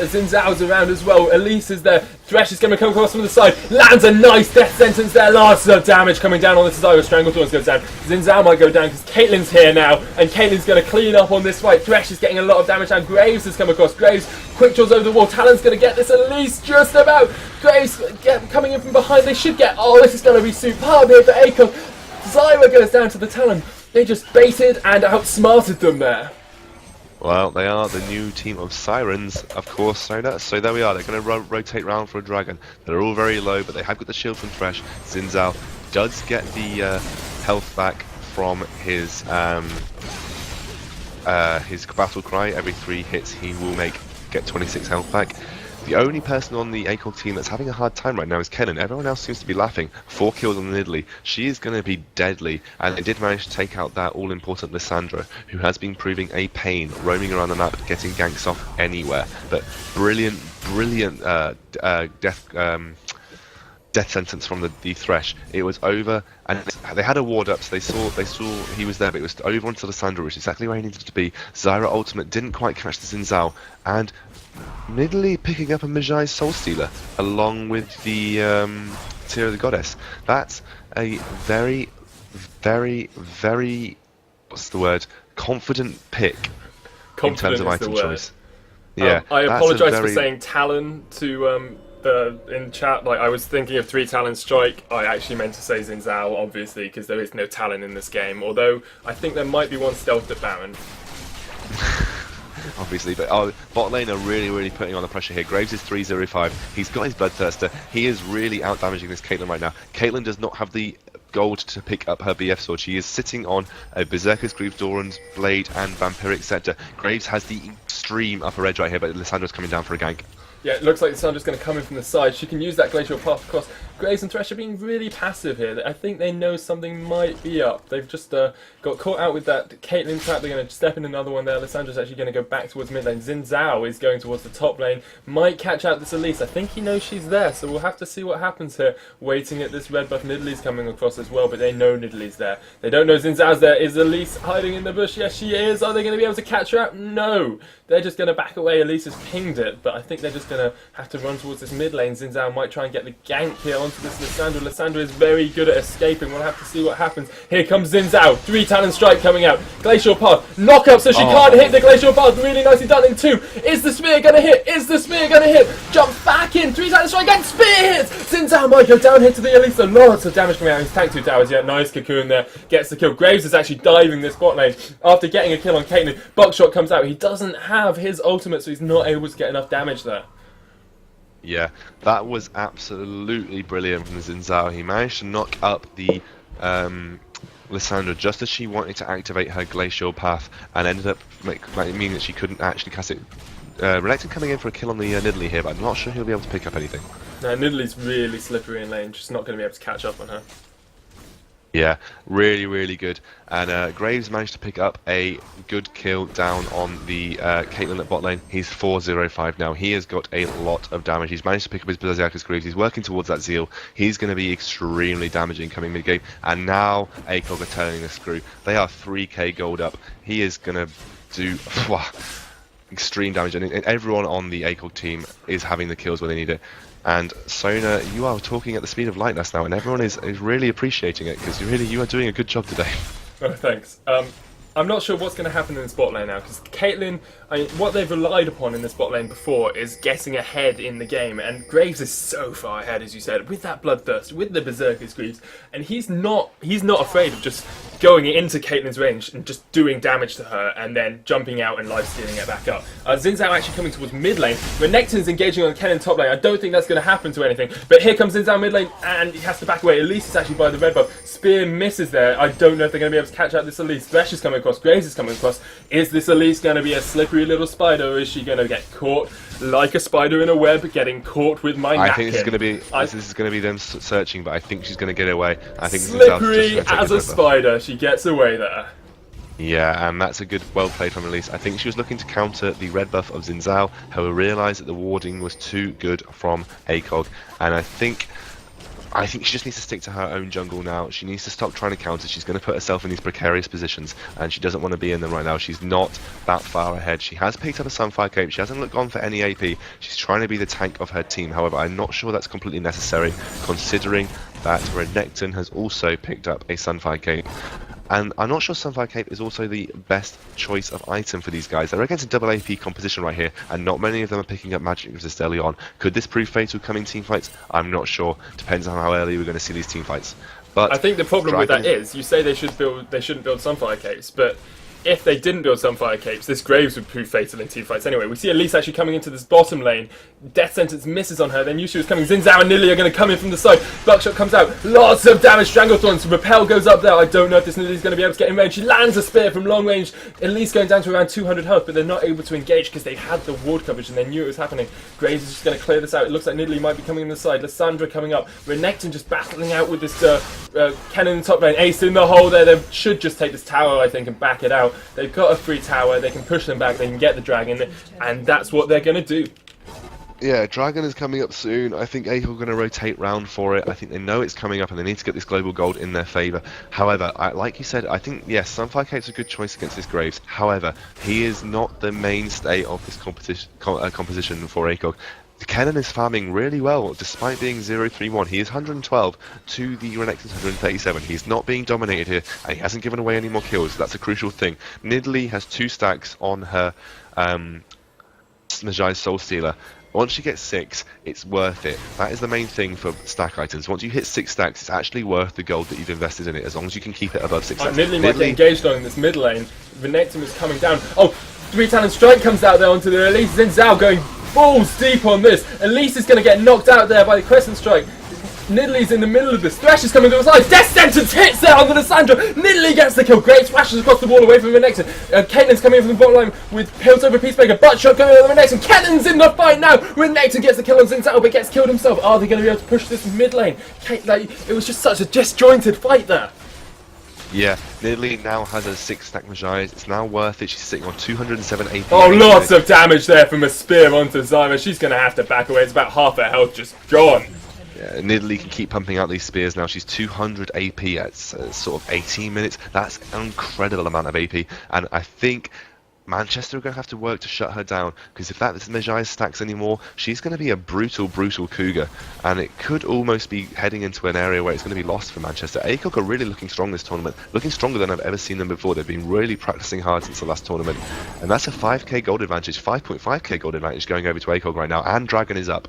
Xin Zhao's around as well. Elise is there. Thresh is going to come across from the side. Lands a nice Death Sentence there. Lots of damage coming down on this Zyra. Strangle Thorns goes down. Xin Zhao might go down because Caitlyn's here now, and Caitlyn's going to clean up on this fight. Thresh is getting a lot of damage, and Graves has come across. Graves quick draws over the wall. Talon's going to get this Elise just about. Graves coming in from behind. They should get. Oh, this is going to be superb here for ACOG. Zyra goes down to the Talon. They just baited and outsmarted them there. Well, they are the new team of Sirens, of course, so there we are. They're going to rotate round for a dragon. They're all very low, but they have got the shield from Thresh. Xin Zhao does get the health back from his battle cry. Every 3 hits he will get 26 health back. The only person on the ACOG team that's having a hard time right now is Kennen. Everyone else seems to be laughing. 4 kills on Nidalee. She is going to be deadly, and they did manage to take out that all-important Lissandra, who has been proving a pain, roaming around the map, getting ganks off anywhere. But brilliant death sentence from the Thresh. It was over, and they had a ward up, so they saw he was there, but it was over onto Lissandra, which is exactly where he needed to be. Zyra ultimate didn't quite catch the Xin Zhao, and Nidalee picking up a Magi Soul Stealer along with the Tear of the Goddess. That's a very, very, very, what's the word? Confident pick in terms of item choice. Yeah, I apologise for saying Talon to in chat. Like, I was thinking of 3 Talon Strike. I actually meant to say Xin Zhao, obviously, because there is no Talon in this game. Although I think there might be one stealthed at Baron. Obviously, but bot lane are really putting on the pressure here. Graves is 3-0-5. He's got his Bloodthirster. He is really out damaging this Caitlyn right now. Caitlyn does not have the gold to pick up her BF sword. She is sitting on a Berserker's Greaves, Doran's Blade, and Vampiric Scepter. Graves has the extreme upper edge right here, but Lissandra's coming down for a gank. Yeah, it looks like Sandra's going to come in from the side. She can use that glacial path across. Graves and Thresh are being really passive here. I think they know something might be up. They've just got caught out with that Caitlyn trap. They're going to step in another one there. Lissandra's actually going to go back towards mid lane. Xin Zhao is going towards the top lane. Might catch out this Elise. I think he knows she's there, so we'll have to see what happens here. Waiting at this red buff. Nidalee's coming across as well, but they know Nidalee's there. They don't know Xin Zhao's there. Is Elise hiding in the bush? Yes, she is. Are they going to be able to catch her out? No. They're just going to back away. Elise has pinged it, but I think they're just going to have to run towards this mid lane. Xin Zhao might try and get the gank here onto this Lissandra. Lissandra is very good at escaping. We'll have to see what happens. Here comes Xin Zhao. 3 talent strike coming out. Glacial path. Knockup so she can't hit the glacial path. Really nicely done in 2. Is the spear going to hit? Is the spear going to hit? Jump back in. 3 talent strike and spear hits. Xin Zhao might go down here to the Elise. Lots of damage coming out. He's tanked 2 towers. Yeah, nice cocoon there. Gets the kill. Graves is actually diving this bot lane after getting a kill on Caitlyn. Buckshot comes out. He doesn't have his ultimate, so he's not able to get enough damage there. Yeah, that was absolutely brilliant from Xin Zhao. He managed to knock up the Lissandra just as she wanted to activate her glacial path, and ended up meaning that she couldn't actually cast it. Renekton coming in for a kill on the Nidalee here, but I'm not sure he'll be able to pick up anything. No, Nidalee's really slippery in lane, just not going to be able to catch up on her. Yeah, really, really good. And Graves managed to pick up a good kill down on the Caitlyn at bot lane. He's 4-0-5 now. He has got a lot of damage. He's managed to pick up his Berserker's Greaves. He's working towards that Zeal. He's going to be extremely damaging coming mid-game. And now ACOG are turning the screw. They are 3k gold up. He is going to do extreme damage. And everyone on the ACOG team is having the kills where they need it. And Sona, you are talking at the speed of lightness now, and everyone is really appreciating it, because you are doing a good job today. Oh, thanks. I'm not sure what's going to happen in this bot lane now, because Caitlyn, what they've relied upon in this bot lane before is getting ahead in the game, and Graves is so far ahead, as you said, with that Bloodthirst, with the Berserker's Greaves, and he's not afraid of just going into Caitlyn's range and just doing damage to her, and then jumping out and life-stealing it back up. Xin Zhao actually coming towards mid lane, Renekton's engaging on Kennen top lane. I don't think that's going to happen to anything, but here comes Xin Zhao mid lane, and he has to back away. Elise is actually by the red buff. Spear misses there. I don't know if they're going to be able to catch out this Elise. Thresh is coming across, Graves is coming across. Is this Elise going to be a slippery little spider, or is she going to get caught like a spider in a web, getting caught with my napkin? I think this is going to be them searching, but I think she's going to get away. I think slippery as a spider, she gets away there. Yeah, and that's a good, well played from Elise. I think she was looking to counter the red buff of Xin Zhao, however realised that the warding was too good from ACOG, and I think she just needs to stick to her own jungle now. She needs to stop trying to counter. She's going to put herself in these precarious positions, and she doesn't want to be in them right now. She's not that far ahead. She has picked up a Sunfire Cape. She hasn't gone for any AP. She's trying to be the tank of her team. However, I'm not sure that's completely necessary, considering that Renekton has also picked up a Sunfire Cape. And I'm not sure Sunfire Cape is also the best choice of item for these guys. They're against a double AP composition right here, and not many of them are picking up magic resist early on. Could this prove fatal coming teamfights? I'm not sure. Depends on how early we're going to see these teamfights. But I think the problem with that is, you say they shouldn't build Sunfire Capes, but if they didn't build Sunfire Capes, this Graves would prove fatal in teamfights anyway. We see Elise actually coming into this bottom lane. Death Sentence misses on her, then Yushu is coming. Xin Zhao and Nidalee are going to come in from the side. Buckshot comes out. Lots of damage. Stranglethorns. Repel goes up there. I don't know if this Nidalee's going to be able to get in range. She lands a spear from long range. Elise going down to around 200 health, but they're not able to engage because they had the ward coverage and they knew it was happening. Graves is just going to clear this out. It looks like Nidalee might be coming in the side. Lissandra coming up. Renekton just battling out with this Kennen in the top lane. Ace in the hole there. They should just take this tower, I think, and back it out. They've got a free tower. They can push them back. They can get the dragon, and that's what they're going to do. Yeah, Dragon is coming up soon. I think ACOG are going to rotate round for it. I think they know it's coming up and they need to get this global gold in their favour. However, like you said, I think, yes, Sunfire Cape's a good choice against this Graves. However, he is not the mainstay of this composition for ACOG. Kennen is farming really well, despite being 0-3-1. He is 112 to the Renekton's 137. He's not being dominated here, and he hasn't given away any more kills. That's a crucial thing. Nidalee has 2 stacks on her Najai's Soul Stealer. Once she gets 6, it's worth it. That is the main thing for stack items. Once you hit 6 stacks, it's actually worth the gold that you've invested in it, as long as you can keep it above 6 stacks. Nidalee might get engaged on in this mid lane. Renekton is coming down. Oh, 3 talent strike comes out there onto the Elise. Xin Zhao going balls deep on this. Elise is going to get knocked out there by the Crescent Strike. Nidalee's in the middle of this. Thresh is coming to the side. Death Sentence hits there onto Lissandra. Nidalee gets the kill. Graves flashes across the wall away from Renekton. Caitlyn's coming in from the bottom line with Piltover Peacemaker. Butt shot going over Renekton. Cannon's in the fight now. Renekton gets the kill on Xin Zhao, but gets killed himself. Are they going to be able to push this mid lane? It was just such a disjointed fight there. Yeah, Nidalee now has a 6-stack Magi. It's now worth it. She's sitting on 207 AP. Oh, lots of damage there from a spear onto Zyra. She's going to have to back away. It's about half her health just gone. Yeah, Nidalee can keep pumping out these spears now. She's 200 AP at sort of 18 minutes. That's an incredible amount of AP. And I think Manchester are going to have to work to shut her down, because if that Magi stacks anymore, she's going to be a brutal, brutal cougar, and it could almost be heading into an area where it's going to be lost for Manchester. ACOG are really looking strong this tournament, looking stronger than I've ever seen them before. They've been really practicing hard since the last tournament, and that's a 5k gold advantage, 5.5k gold advantage going over to ACOG right now, and Dragon is up.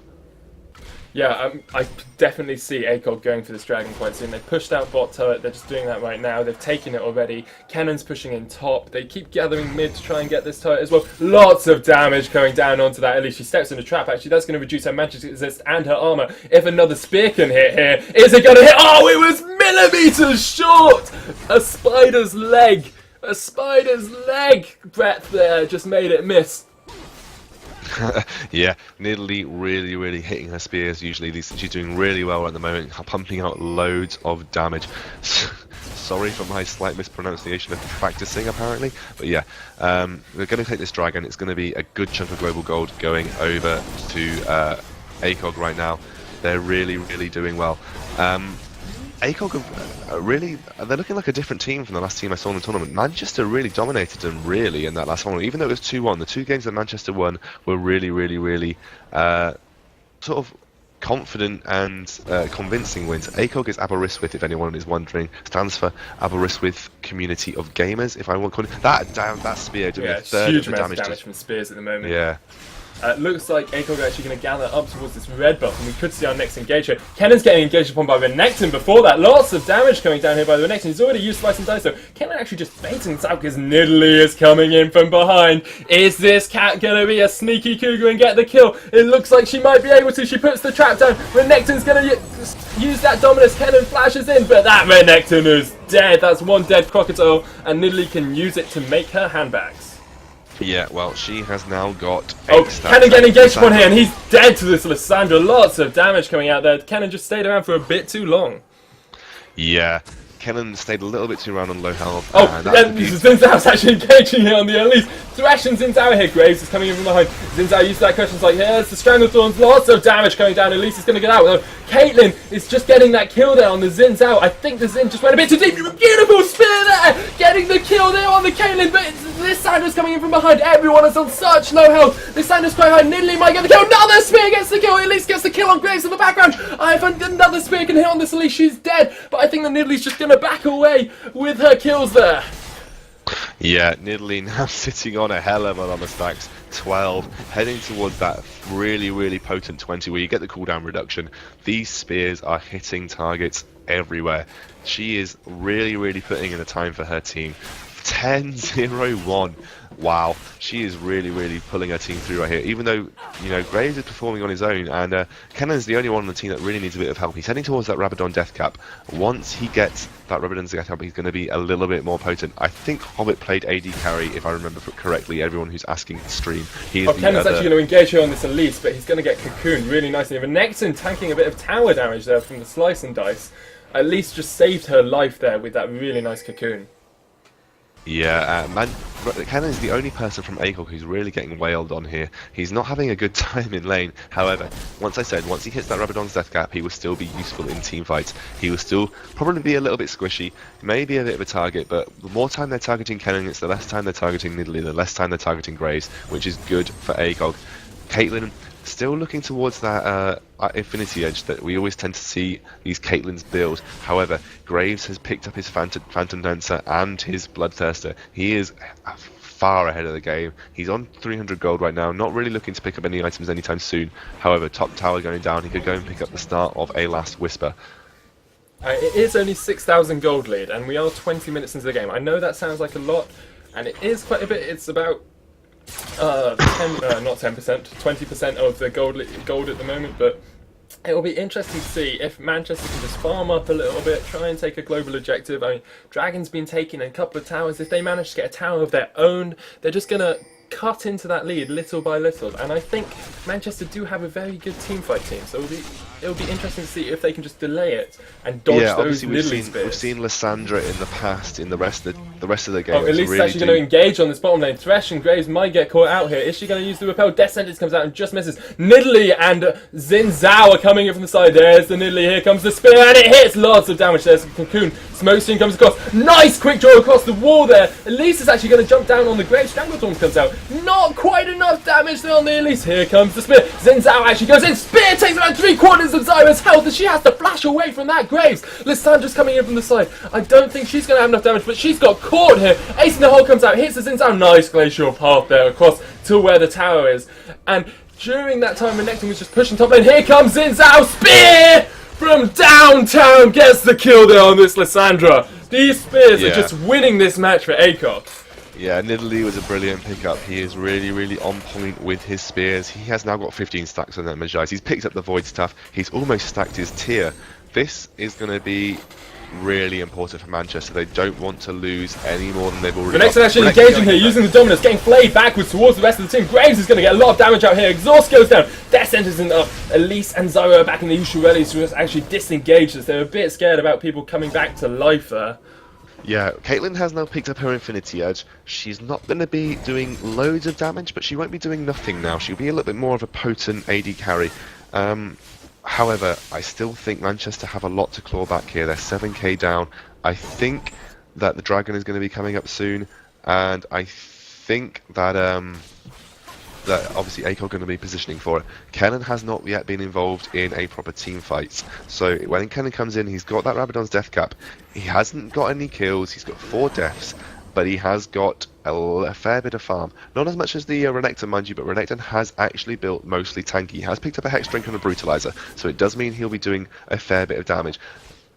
Yeah, I definitely see ACOG going for this dragon quite soon. They pushed out bot turret, they're just doing that right now. They've taken it already. Cannon's pushing in top. They keep gathering mid to try and get this turret as well. Lots of damage coming down onto that. At least she steps in the trap. Actually, that's going to reduce her magic resist and her armor. If another spear can hit here, is it going to hit? Oh, it was millimeters short! A spider's leg. A spider's leg breadth there just made it miss. Yeah, Nidalee really, really hitting her spears. Usually she's doing really well at the moment, pumping out loads of damage. Sorry for my slight mispronunciation of practicing, apparently. But yeah, we're going to take this dragon. It's going to be a good chunk of global gold going over to ACOG right now. They're really, really doing well. ACOG they're looking like a different team from the last team I saw in the tournament. Manchester really dominated them really in that last one, even though it was 2-1. The 2 games that Manchester won were really, really, really sort of confident and convincing wins. ACOG is Aberystwyth, if anyone is wondering, stands for Aberystwyth Community of Gamers, if I want to call it. That spear doing a third huge of the amount of damage from spears at the moment. Yeah. Looks like ACOG are actually going to gather up towards this red buff, and we could see our next engager. Cannon's getting engaged upon by Renekton before that. Lots of damage coming down here by the Renekton. He's already used Slice and Dice, so Cannon actually just baiting this out because Nidalee is coming in from behind. Is this cat going to be a sneaky cougar and get the kill? It looks like she might be able to. She puts the trap down. Renekton's going to use that Dominus. Cannon flashes in, but that Renekton is dead. That's one dead crocodile, and Nidalee can use it to make her handbags. Yeah, well, she has now got... Cannon getting engaged upon here, and he's dead to this Lissandra. Lots of damage coming out there. Cannon just stayed around for a bit too long. Yeah, Cannon stayed a little bit too around on low health. Oh, and Xin Zhao's actually engaging here on the Elise. Thresh and Xin Zhao here. Graves is coming in from behind. Xin Zhao used that question. It's like, here's the Stranglethorns. Lots of damage coming down. Elise is going to get out. Caitlyn is just getting that kill there on the Xin Zhao. I think the Xin just went a bit too deep. Beautiful spear there. Getting the kill there on the Caitlyn. But Lissandra's coming in from behind. Everyone is on such low health. Lissandra's quite high. Nidalee might get the kill. Another spear gets the kill. Elise gets the kill on Graves in the background. I think another spear can hit on this Elise. She's dead. But I think that Nidalee's just going to back away with her kills there. Yeah, Nidalee now sitting on a hell of a lot of stacks, 12, heading towards that really, really potent 20 where you get the cooldown reduction. These spears are hitting targets everywhere. She is really, really putting in the time for her team. 10-0-1. Wow, she is really, really pulling her team through right here. Even though, you know, Graves is performing on his own, and Cannon's the only one on the team that really needs a bit of help. He's heading towards that Rabadon death cap. Once he gets that Rabadon death cap, he's going to be a little bit more potent. I think Hobbit played AD carry, if I remember correctly. Everyone who's asking the stream, he is Cannon's actually going to engage here on this Elise, but he's going to get cocooned really nicely. Renekton tanking a bit of tower damage there from the Slice and Dice. Elise just saved her life there with that really nice cocoon. Yeah, Cannon is the only person from ACOG who's really getting wailed on here. He's not having a good time in lane. However, once he hits that Rabadon's death cap, he will still be useful in team fights. He will still probably be a little bit squishy, maybe a bit of a target, but the more time they're targeting Cannon, it's the less time they're targeting Nidalee, the less time they're targeting Graves, which is good for ACOG. Caitlyn still looking towards that Infinity Edge that we always tend to see these Caitlyn's build. However, Graves has picked up his Phantom Dancer and his Bloodthirster. He is far ahead of the game. He's on 300 gold right now, not really looking to pick up any items anytime soon. However, top tower going down, he could go and pick up the start of a Last Whisper. It is only 6,000 gold lead, and we are 20 minutes into the game. I know that sounds like a lot, and it is quite a bit. It's about not 10%, 20% of the gold at the moment, but It will be interesting to see if Manchester can just farm up a little bit, try and take a global objective. I mean, Dragon's been taking a couple of towers. If they manage to get a tower of their own, they're just going to cut into that lead little by little. And I think Manchester do have a very good team fight team, so it'll be interesting to see if they can just delay it and dodge those niddly spears. We've seen Lysandra in the past in the rest of the game. Oh, Elise is actually going to engage on this bottom lane. Thresh and Graves might get caught out here. Is she going to use the repel? Death Sentence comes out and just misses. Nidalee and Xin Zhao are coming in from the side. There's the Nidalee. Here comes the spear, and it hits lots of damage. There's a Cocoon. Smoke Screen comes across. Nice quick draw across the wall there. Elise is actually going to jump down on the Graves. Stranglethorn comes out. Not quite enough damage there on the Elise. Here comes the spear. Xin Zhao actually goes in. Spear takes around 3/4 of Zyra's health, and she has to flash away from that Graves. Lysandra's coming in from the side. I don't think she's going to have enough damage, but she's got caught here. Ace in the hole comes out, hits the Xin Zhao. Nice glacial path there across to where the tower is. And during that time, Renekton was just pushing top lane. Here comes Xin Zhao. Spear from downtown gets the kill there on this Lysandra. These spears are just winning this match for ACOG. Yeah, Nidalee was a brilliant pickup. He is really, really on point with his spears. He has now got 15 stacks on that Magi's. He's picked up the Void stuff. He's almost stacked his tier. This is going to be really important for Manchester. They don't want to lose any more than they've already The next one actually engaging here, using the Dominus, getting flayed backwards towards the rest of the team. Graves is going to get a lot of damage out here. Exhaust goes down. Death Sentence isn't up. Elise and Zyra are back in the Ushurellis, who has actually disengaged us. They're a bit scared about people coming back to life there. Yeah, Caitlyn has now picked up her Infinity Edge. She's not going to be doing loads of damage, but she won't be doing nothing now. She'll be a little bit more of a potent AD carry. However, I still think Manchester have a lot to claw back here. They're 7k down. I think that the Dragon is going to be coming up soon, and I think that that obviously ACOG are going to be positioning for it. Kennen has not yet been involved in a proper team fight, so when Kennen comes in, he's got that Rabadon's death cap. He hasn't got any kills, he's got 4 deaths, but he has got a fair bit of farm. Not as much as the Renekton, mind you, but Renekton has actually built mostly tanky. He has picked up a Hex Drink and a Brutalizer, so it does mean he'll be doing a fair bit of damage.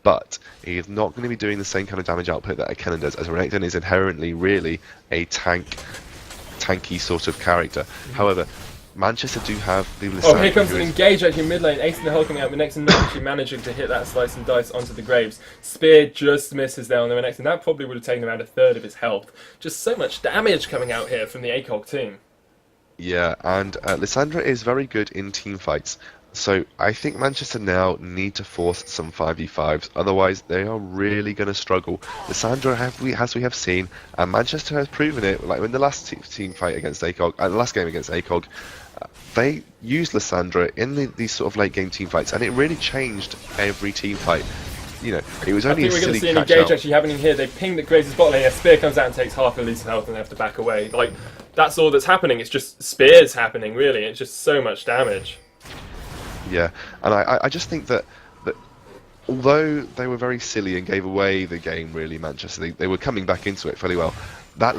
But he is not going to be doing the same kind of damage output that a Kennen does, as Renekton is inherently really a tanky sort of character. However, Manchester do have the Lysandra. Oh, here comes an engage actually mid lane. Ace in the hole coming out. Renekton not actually managing to hit that slice and dice onto the Graves. Spear just misses there on the Renekton. That probably would have taken around a third of his health. Just so much damage coming out here from the ACOG team. Yeah, and Lysandra is very good in team fights. So I think Manchester now need to force some 5v5s, otherwise they are really going to struggle. Lysandra, as we have seen, and Manchester has proven it, like in the last team fight against ACOG, the last game against ACOG, they used Lysandra in these sort of late game team fights, and it really changed every team fight. You know, it was only a silly catch-out. I think we're going to see an engage actually happening here. They ping the Graves' bot lane, a spear comes out and takes half of Elise's health and they have to back away. Like, that's all that's happening. It's just spears happening, really. It's just so much damage. Yeah, and I just think that although they were very silly and gave away the game, really, Manchester, they were coming back into it fairly well. That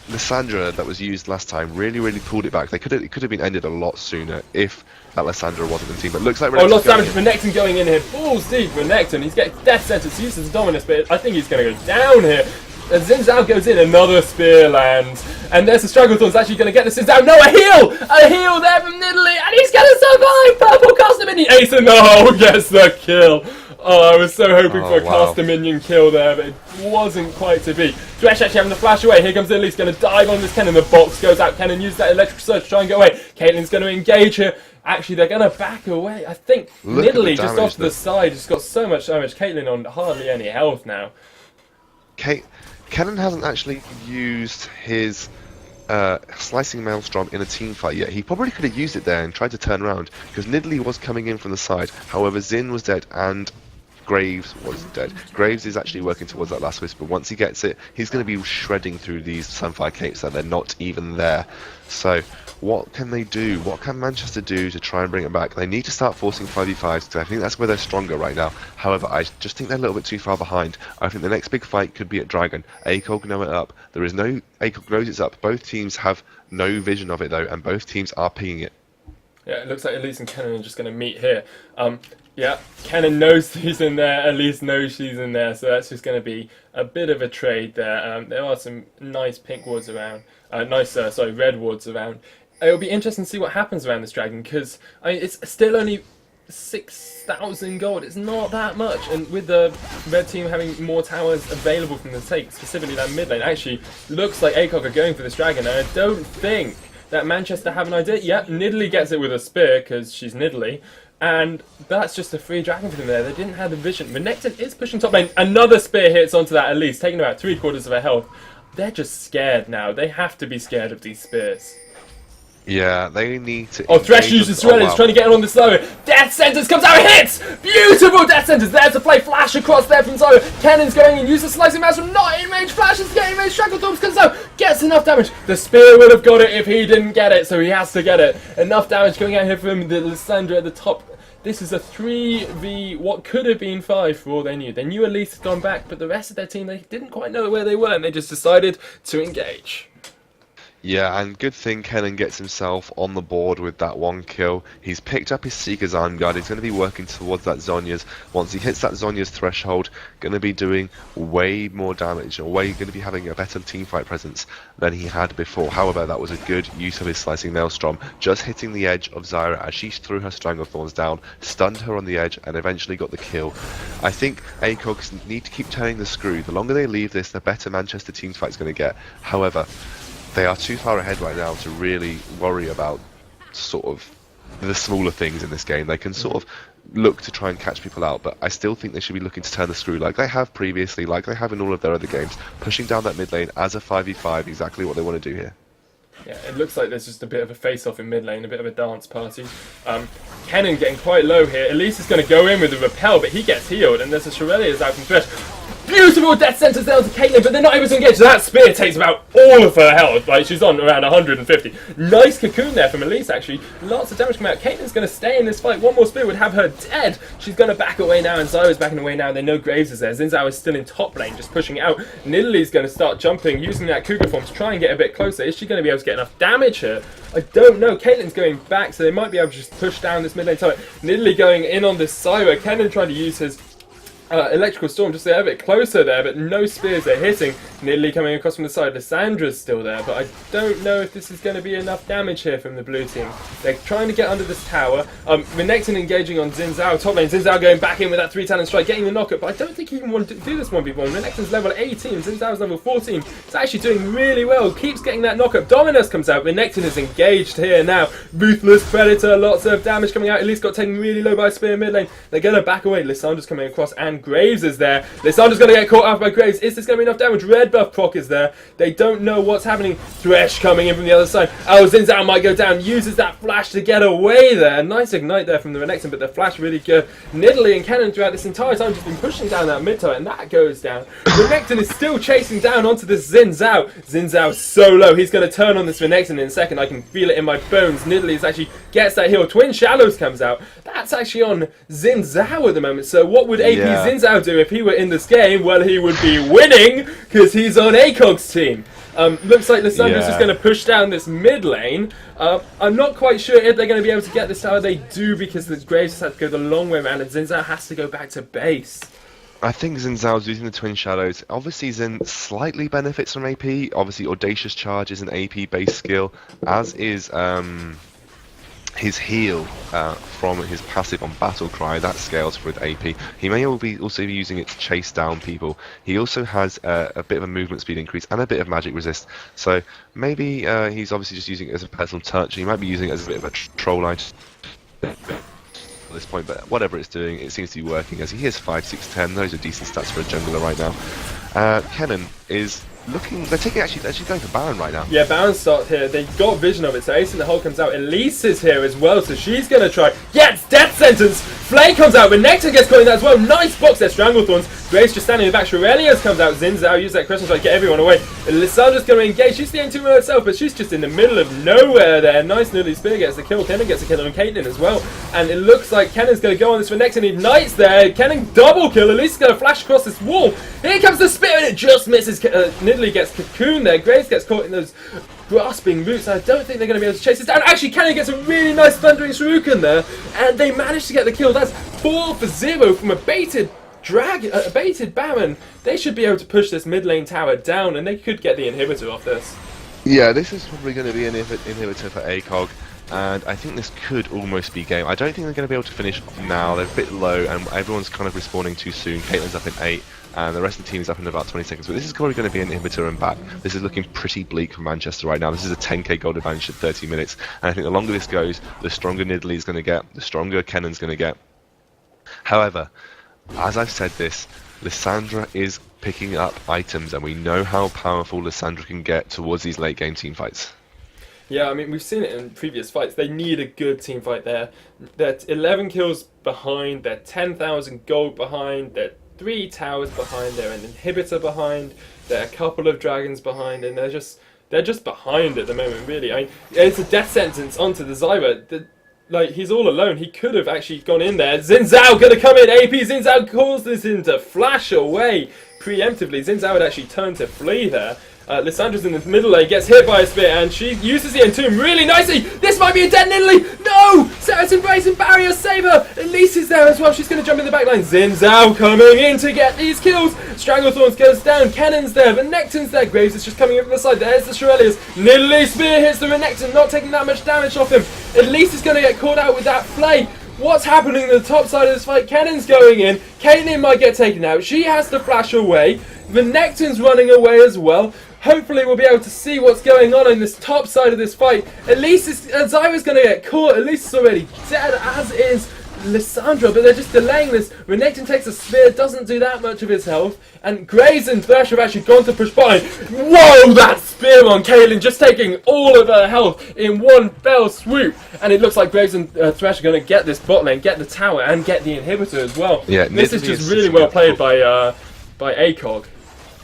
Lysandra that was used last time really pulled it back. It could have been ended a lot sooner if that Lysandra wasn't in the team. But it looks like lost damage for Renekton going in here. Balls deep for Renekton. He's getting Death Sentence, uses Dominus, but I think he's going to go down here. As Xin Zhao goes in, another spear lands. And there's the Stranglethorn's actually going to get the Xin Zhao. No, a heal! A heal there from Nidalee, and he's going to survive! Purple Caster Minion Ace in the hole gets the kill. Oh, I was so hoping for a Caster Minion kill there, but it wasn't quite to be. Thresh actually having to flash away. Here comes Nidalee, going to dive on this Kennen. The box goes out. Kennen uses that Electric Surge to try and get away. Caitlyn's going to engage here. Actually, they're going to back away. I think Nidalee, just off to the side, just got so much damage. Caitlyn on hardly any health now. Kennen hasn't actually used his Slicing Maelstrom in a team fight yet. He probably could have used it there and tried to turn around, because Nidalee was coming in from the side. However, Xin was dead and Graves was dead. Graves is actually working towards that last whisper. Once he gets it, he's going to be shredding through these Sunfire Capes that they're not even there. So what can they do? What can Manchester do to try and bring it back? They need to start forcing 5v5s, because I think that's where they're stronger right now. However, I just think they're a little bit too far behind. I think the next big fight could be at Dragon. ACOG know it up. There is no... ACOG knows it's up. Both teams have no vision of it, though, and both teams are pinging it. Yeah, it looks like Elise and Kennen are just going to meet here. Yeah, Kennen knows he's in there, Elise knows she's in there, so that's just going to be a bit of a trade there. There are some nice pink wards around, red wards around. It'll be interesting to see what happens around this Dragon, because it's still only 6,000 gold. It's not that much, and with the red team having more towers available from the take, specifically that mid lane, actually looks like ACOG are going for this dragon, and I don't think that Manchester have an idea. Yep, Nidalee gets it with a spear, because she's Nidalee, and that's just a free dragon for them there. They didn't have the vision. Renekton is pushing top lane. Another spear hits onto that Elise, taking about 3/4 of her health. They're just scared now. They have to be scared of these spears. Yeah, they need to... Oh, Thresh uses Serenity, he's trying to get in on the Zyra. Death Sentence comes out, hits! Beautiful Death Sentence! There's a play, flash across there from Zyra. Cannon's going in, uses Slicing Mouse from not in range, flashes, getting range, Stranglethorns comes out, gets enough damage. The spear would have got it if he didn't get it, so he has to get it. Enough damage going out here from the Lysandra at the top. This is a 3v what could have been 5 for all they knew. They knew Elise had gone back, but the rest of their team, they didn't quite know where they were, and they just decided to engage. Yeah, and good thing Kennen gets himself on the board with that 1 kill. He's picked up his Seeker's Arm Guard. He's going to be working towards that Zhonya's. Once he hits that Zhonya's threshold, going to be doing way more damage, or going to be having a better teamfight presence than he had before. However, that was a good use of his Slicing Maelstrom, just hitting the edge of Zyra as she threw her Stranglethorns down, stunned her on the edge, and eventually got the kill. I think ACOG need to keep turning the screw. The longer they leave this, the better Manchester teamfight is going to get. However, they are too far ahead right now to really worry about sort of the smaller things in this game. They can sort of look to try and catch people out, but I still think they should be looking to turn the screw like they have previously, like they have in all of their other games, pushing down that mid lane as a 5v5, exactly what they want to do here. Yeah, it looks like there's just a bit of a face-off in mid lane, a bit of a dance party. Kennen getting quite low here. Elise is going to go in with a repel, but he gets healed, and there's a Shirelia's out from Thresh. Beautiful Death Sentence down to Caitlyn, but they're not able to engage. That spear takes about all of her health. Like, she's on around 150. Nice cocoon there from Elise, actually. Lots of damage coming out. Caitlyn's going to stay in this fight. One more spear would have her dead. She's going to back away now, and Zyra's backing away now. They know Graves is there. Xin Zhao is still in top lane, just pushing out. Nidalee's going to start jumping, using that Cougar form to try and get a bit closer. Is she going to be able to get enough damage here? I don't know. Caitlyn's going back, so they might be able to just push down this mid lane tower. Nidalee going in on this Zyra. Kennen trying to use his Electrical Storm just to get a bit closer there, but no spears are hitting. Nidalee coming across from the side. Lyssandra's still there, but I don't know if this is going to be enough damage here from the blue team. They're trying to get under this tower. Renekton engaging on Xin Zhao, top lane. Xin Zhao going back in with that 3-talon strike, getting the knockup, but I don't think he can want to do this 1v1. Renekton's level 18, Xin Zhao's level 14. It's actually doing really well, keeps getting that knockup. Dominus comes out, Renekton is engaged here now. Ruthless Predator, lots of damage coming out. At least got taken really low by Spear mid lane. They're going to back away. Lyssandra's coming across, and Graves is there. Lyssandra's going to get caught out by Graves. Is this going to be enough damage? Red buff proc is there. They don't know what's happening. Thresh coming in from the other side. Oh, Xin Zhao might go down. Uses that flash to get away there. Nice ignite there from the Renekton, but the flash really good. Nidalee and Kennen throughout this entire time just been pushing down that mid tower, and that goes down. Renekton is still chasing down onto this Xin Zhao. Xin Zhao's so low. He's going to turn on this Renekton in a second. I can feel it in my bones. Nidalee actually gets that heal. Twin Shallows comes out. That's actually on Xin Zhao at the moment. So what would AP Xin Zhao do if he were in this game? Well, he would be winning because he's on ACOG's team. Looks like Lyssandra's just going to push down this mid lane. I'm not quite sure if they're going to be able to get this tower. They do, because the Graves has to go the long way around, and Xin Zhao has to go back to base. I think Xin Zhao's using the Twin Shadows. Obviously, Xin slightly benefits from AP. Obviously, Audacious Charge is an AP-based skill, as is his heal from his passive on Battle Cry. That scales with AP. He may also be using it to chase down people. He also has a bit of a movement speed increase and a bit of magic resist. So maybe he's obviously just using it as a personal touch. He might be using it as a bit of a troll item at this point, but whatever it's doing, it seems to be working, as he is 5, 6, 10. Those are decent stats for a jungler right now. Kennen is looking, they're actually going for Baron right now. Yeah, Baron start here. They got vision of it, so Ace in the hole comes out. Elise is here as well, so she's going to try. Yes, Death Sentence! Flay comes out, but Nectar gets caught in that as well. Nice box there, Stranglethorns. Grace just standing in the back. Shirelia's comes out. Xin Zhao uses that Crescent Strike to get everyone away. Lyssandra's going to engage. She's the N2 herself, but she's just in the middle of nowhere there. Nice Nidalee Spear gets the kill. Kennen gets the kill on Caitlyn as well. And it looks like Kennen's going to go on this for next and ignites there. Kennen double kill. Elise is going to flash across this wall. Here comes the Spear, and it just misses. Nidalee gets cocoon there. Grace gets caught in those grasping roots. I don't think they're going to be able to chase this down. Actually, Kennen gets a really nice Thundering Shuriken there, and they managed to get the kill. That's 4 for 0 from a baited Baron. They should be able to push this mid lane tower down, and they could get the inhibitor off this. Yeah, this is probably going to be an inhibitor for ACOG. and I think this could almost be game. I don't think they're going to be able to finish now. They're a bit low, and everyone's kind of respawning too soon. Caitlin's up in 8, and the rest of the team is up in about 20 seconds. But this is probably going to be an inhibitor and back. This is looking pretty bleak for Manchester right now. This is a 10k gold advantage at 30 minutes, and I think the longer this goes, the stronger Nidalee is going to get, the stronger Kennan's going to get. However, as I've said this, Lissandra is picking up items, and we know how powerful Lissandra can get towards these late game team fights. Yeah, I mean, we've seen it in previous fights. They need a good team fight there. They're 11 kills behind, they're 10,000 gold behind, they're 3 towers behind, they're an inhibitor behind, they're a couple of dragons behind, and they're just behind at the moment, really. I mean, it's a death sentence onto the Zyra. Like, he's all alone. He could have actually gone in there. Xin Zhao gonna come in. AP Xin Zhao causes him to flash away preemptively. Xin Zhao would actually turn to flee there. Lissandra's in the middle lane, gets hit by a spear, and she uses the entomb really nicely. This might be a dead Nidalee. No! Sarah's embracing barrier, save her. Elise is there as well. She's going to jump in the back line. Xin Zhao coming in to get these kills. Stranglethorns goes down. Cannon's there. Renekton's there. Graves is just coming in from the side. There's the Shurelius. Nidalee spear hits the Renekton, not taking that much damage off him. Elise is going to get caught out with that flay. What's happening at the top side of this fight? Cannon's going in. Caitlyn might get taken out. She has to flash away. Renekton's running away as well. Hopefully we'll be able to see what's going on in this top side of this fight. Zyra's going to get caught. Elise is already dead, as is Lissandra, but they're just delaying this. Renekton takes a spear, doesn't do that much of his health, and Graves and Thresh have actually gone to push bottom. Whoa, that spear on Caitlyn, just taking all of her health in one fell swoop. And it looks like Graves and Thresh are going to get this bot lane, get the tower, and get the inhibitor as well. Yeah, this is just really well played by ACOG.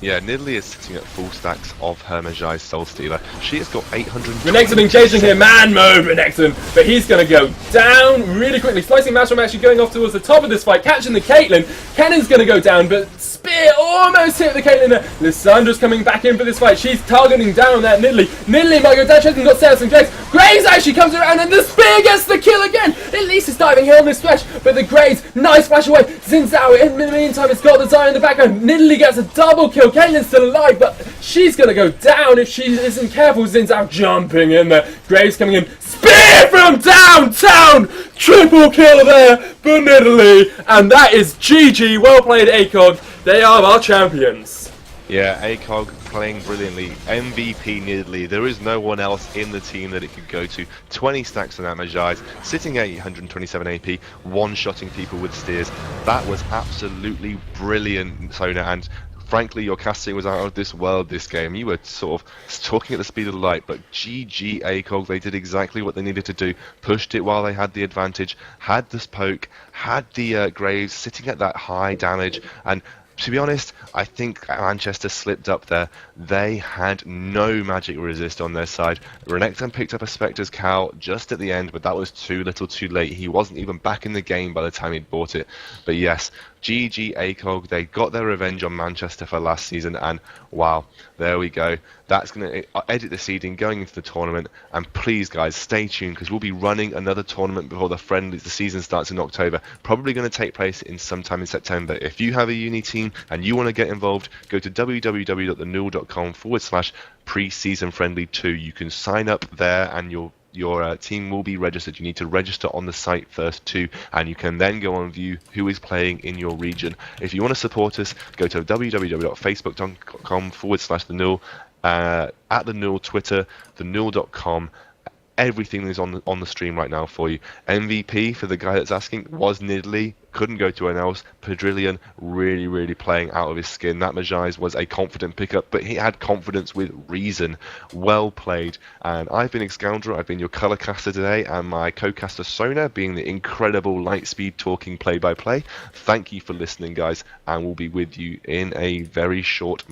Yeah, Nidalee is sitting at full stacks of her Magi Soul Stealer. She has got 800. Renekton engaging here, man mode Renekton, but he's going to go down really quickly. Slicing Maelstrom actually going off towards the top of this fight, catching the Caitlyn. Cannon's going to go down, but spear almost hit the Caitlyn there. Lissandra's coming back in for this fight. She's targeting down that Nidalee. Nidalee might go down, she hasn't got Sarah and Graves. Graves actually comes around and the spear gets the kill again. Elise is diving here on this stretch, but the Graves, nice flash away. Xin Zhao in the meantime has got the Zyra in the background. Nidalee gets a double kill. Caitlyn's still alive, but she's going to go down if she isn't careful. Xin Zhao jumping in there. Graves coming in. Spear from downtown! Triple kill there for Nidalee. And that is GG. Well played, ACOG. They are our champions. Yeah, ACOG playing brilliantly. MVP Nidalee. There is no one else in the team that it could go to. 20 stacks on that Magi's, sitting at 827 AP, one-shotting people with steers. That was absolutely brilliant, Sona, and frankly, your casting was out of this world this game. You were sort of talking at the speed of light, but GG ACOG, they did exactly what they needed to do. Pushed it while they had the advantage, had this poke, had the Graves sitting at that high damage, and to be honest, I think Manchester slipped up there. They had no magic resist on their side. Renekton picked up a Spectre's Cowl just at the end, but that was too little too late. He wasn't even back in the game by the time he'd bought it. But yes, GG ACOG, they got their revenge on Manchester for last season, and wow, there we go. That's going to edit the seeding going into the tournament, and please guys, stay tuned because we'll be running another tournament before the season starts in October, probably going to take place in sometime in September. If you have a uni team and you want to get involved, go to www.thenewell.com/pre-season friendly 2. You can sign up there and your team will be registered. You need to register on the site first too, and you can then go and view who is playing in your region. If you want to support us, go to www.facebook.com/thenewell, at the Newell Twitter, thenewell.com. Everything is on the stream right now for you. MVP, for the guy that's asking, was Nidalee. Couldn't go to anyone else. Pedrillion really playing out of his skin. That Magi's was a confident pickup, but he had confidence with reason. Well played. And I've been Excoundrel. I've been your colour caster today, and my co-caster Sona being the incredible Lightspeed talking play-by-play. Thank you for listening, guys, and we'll be with you in a very short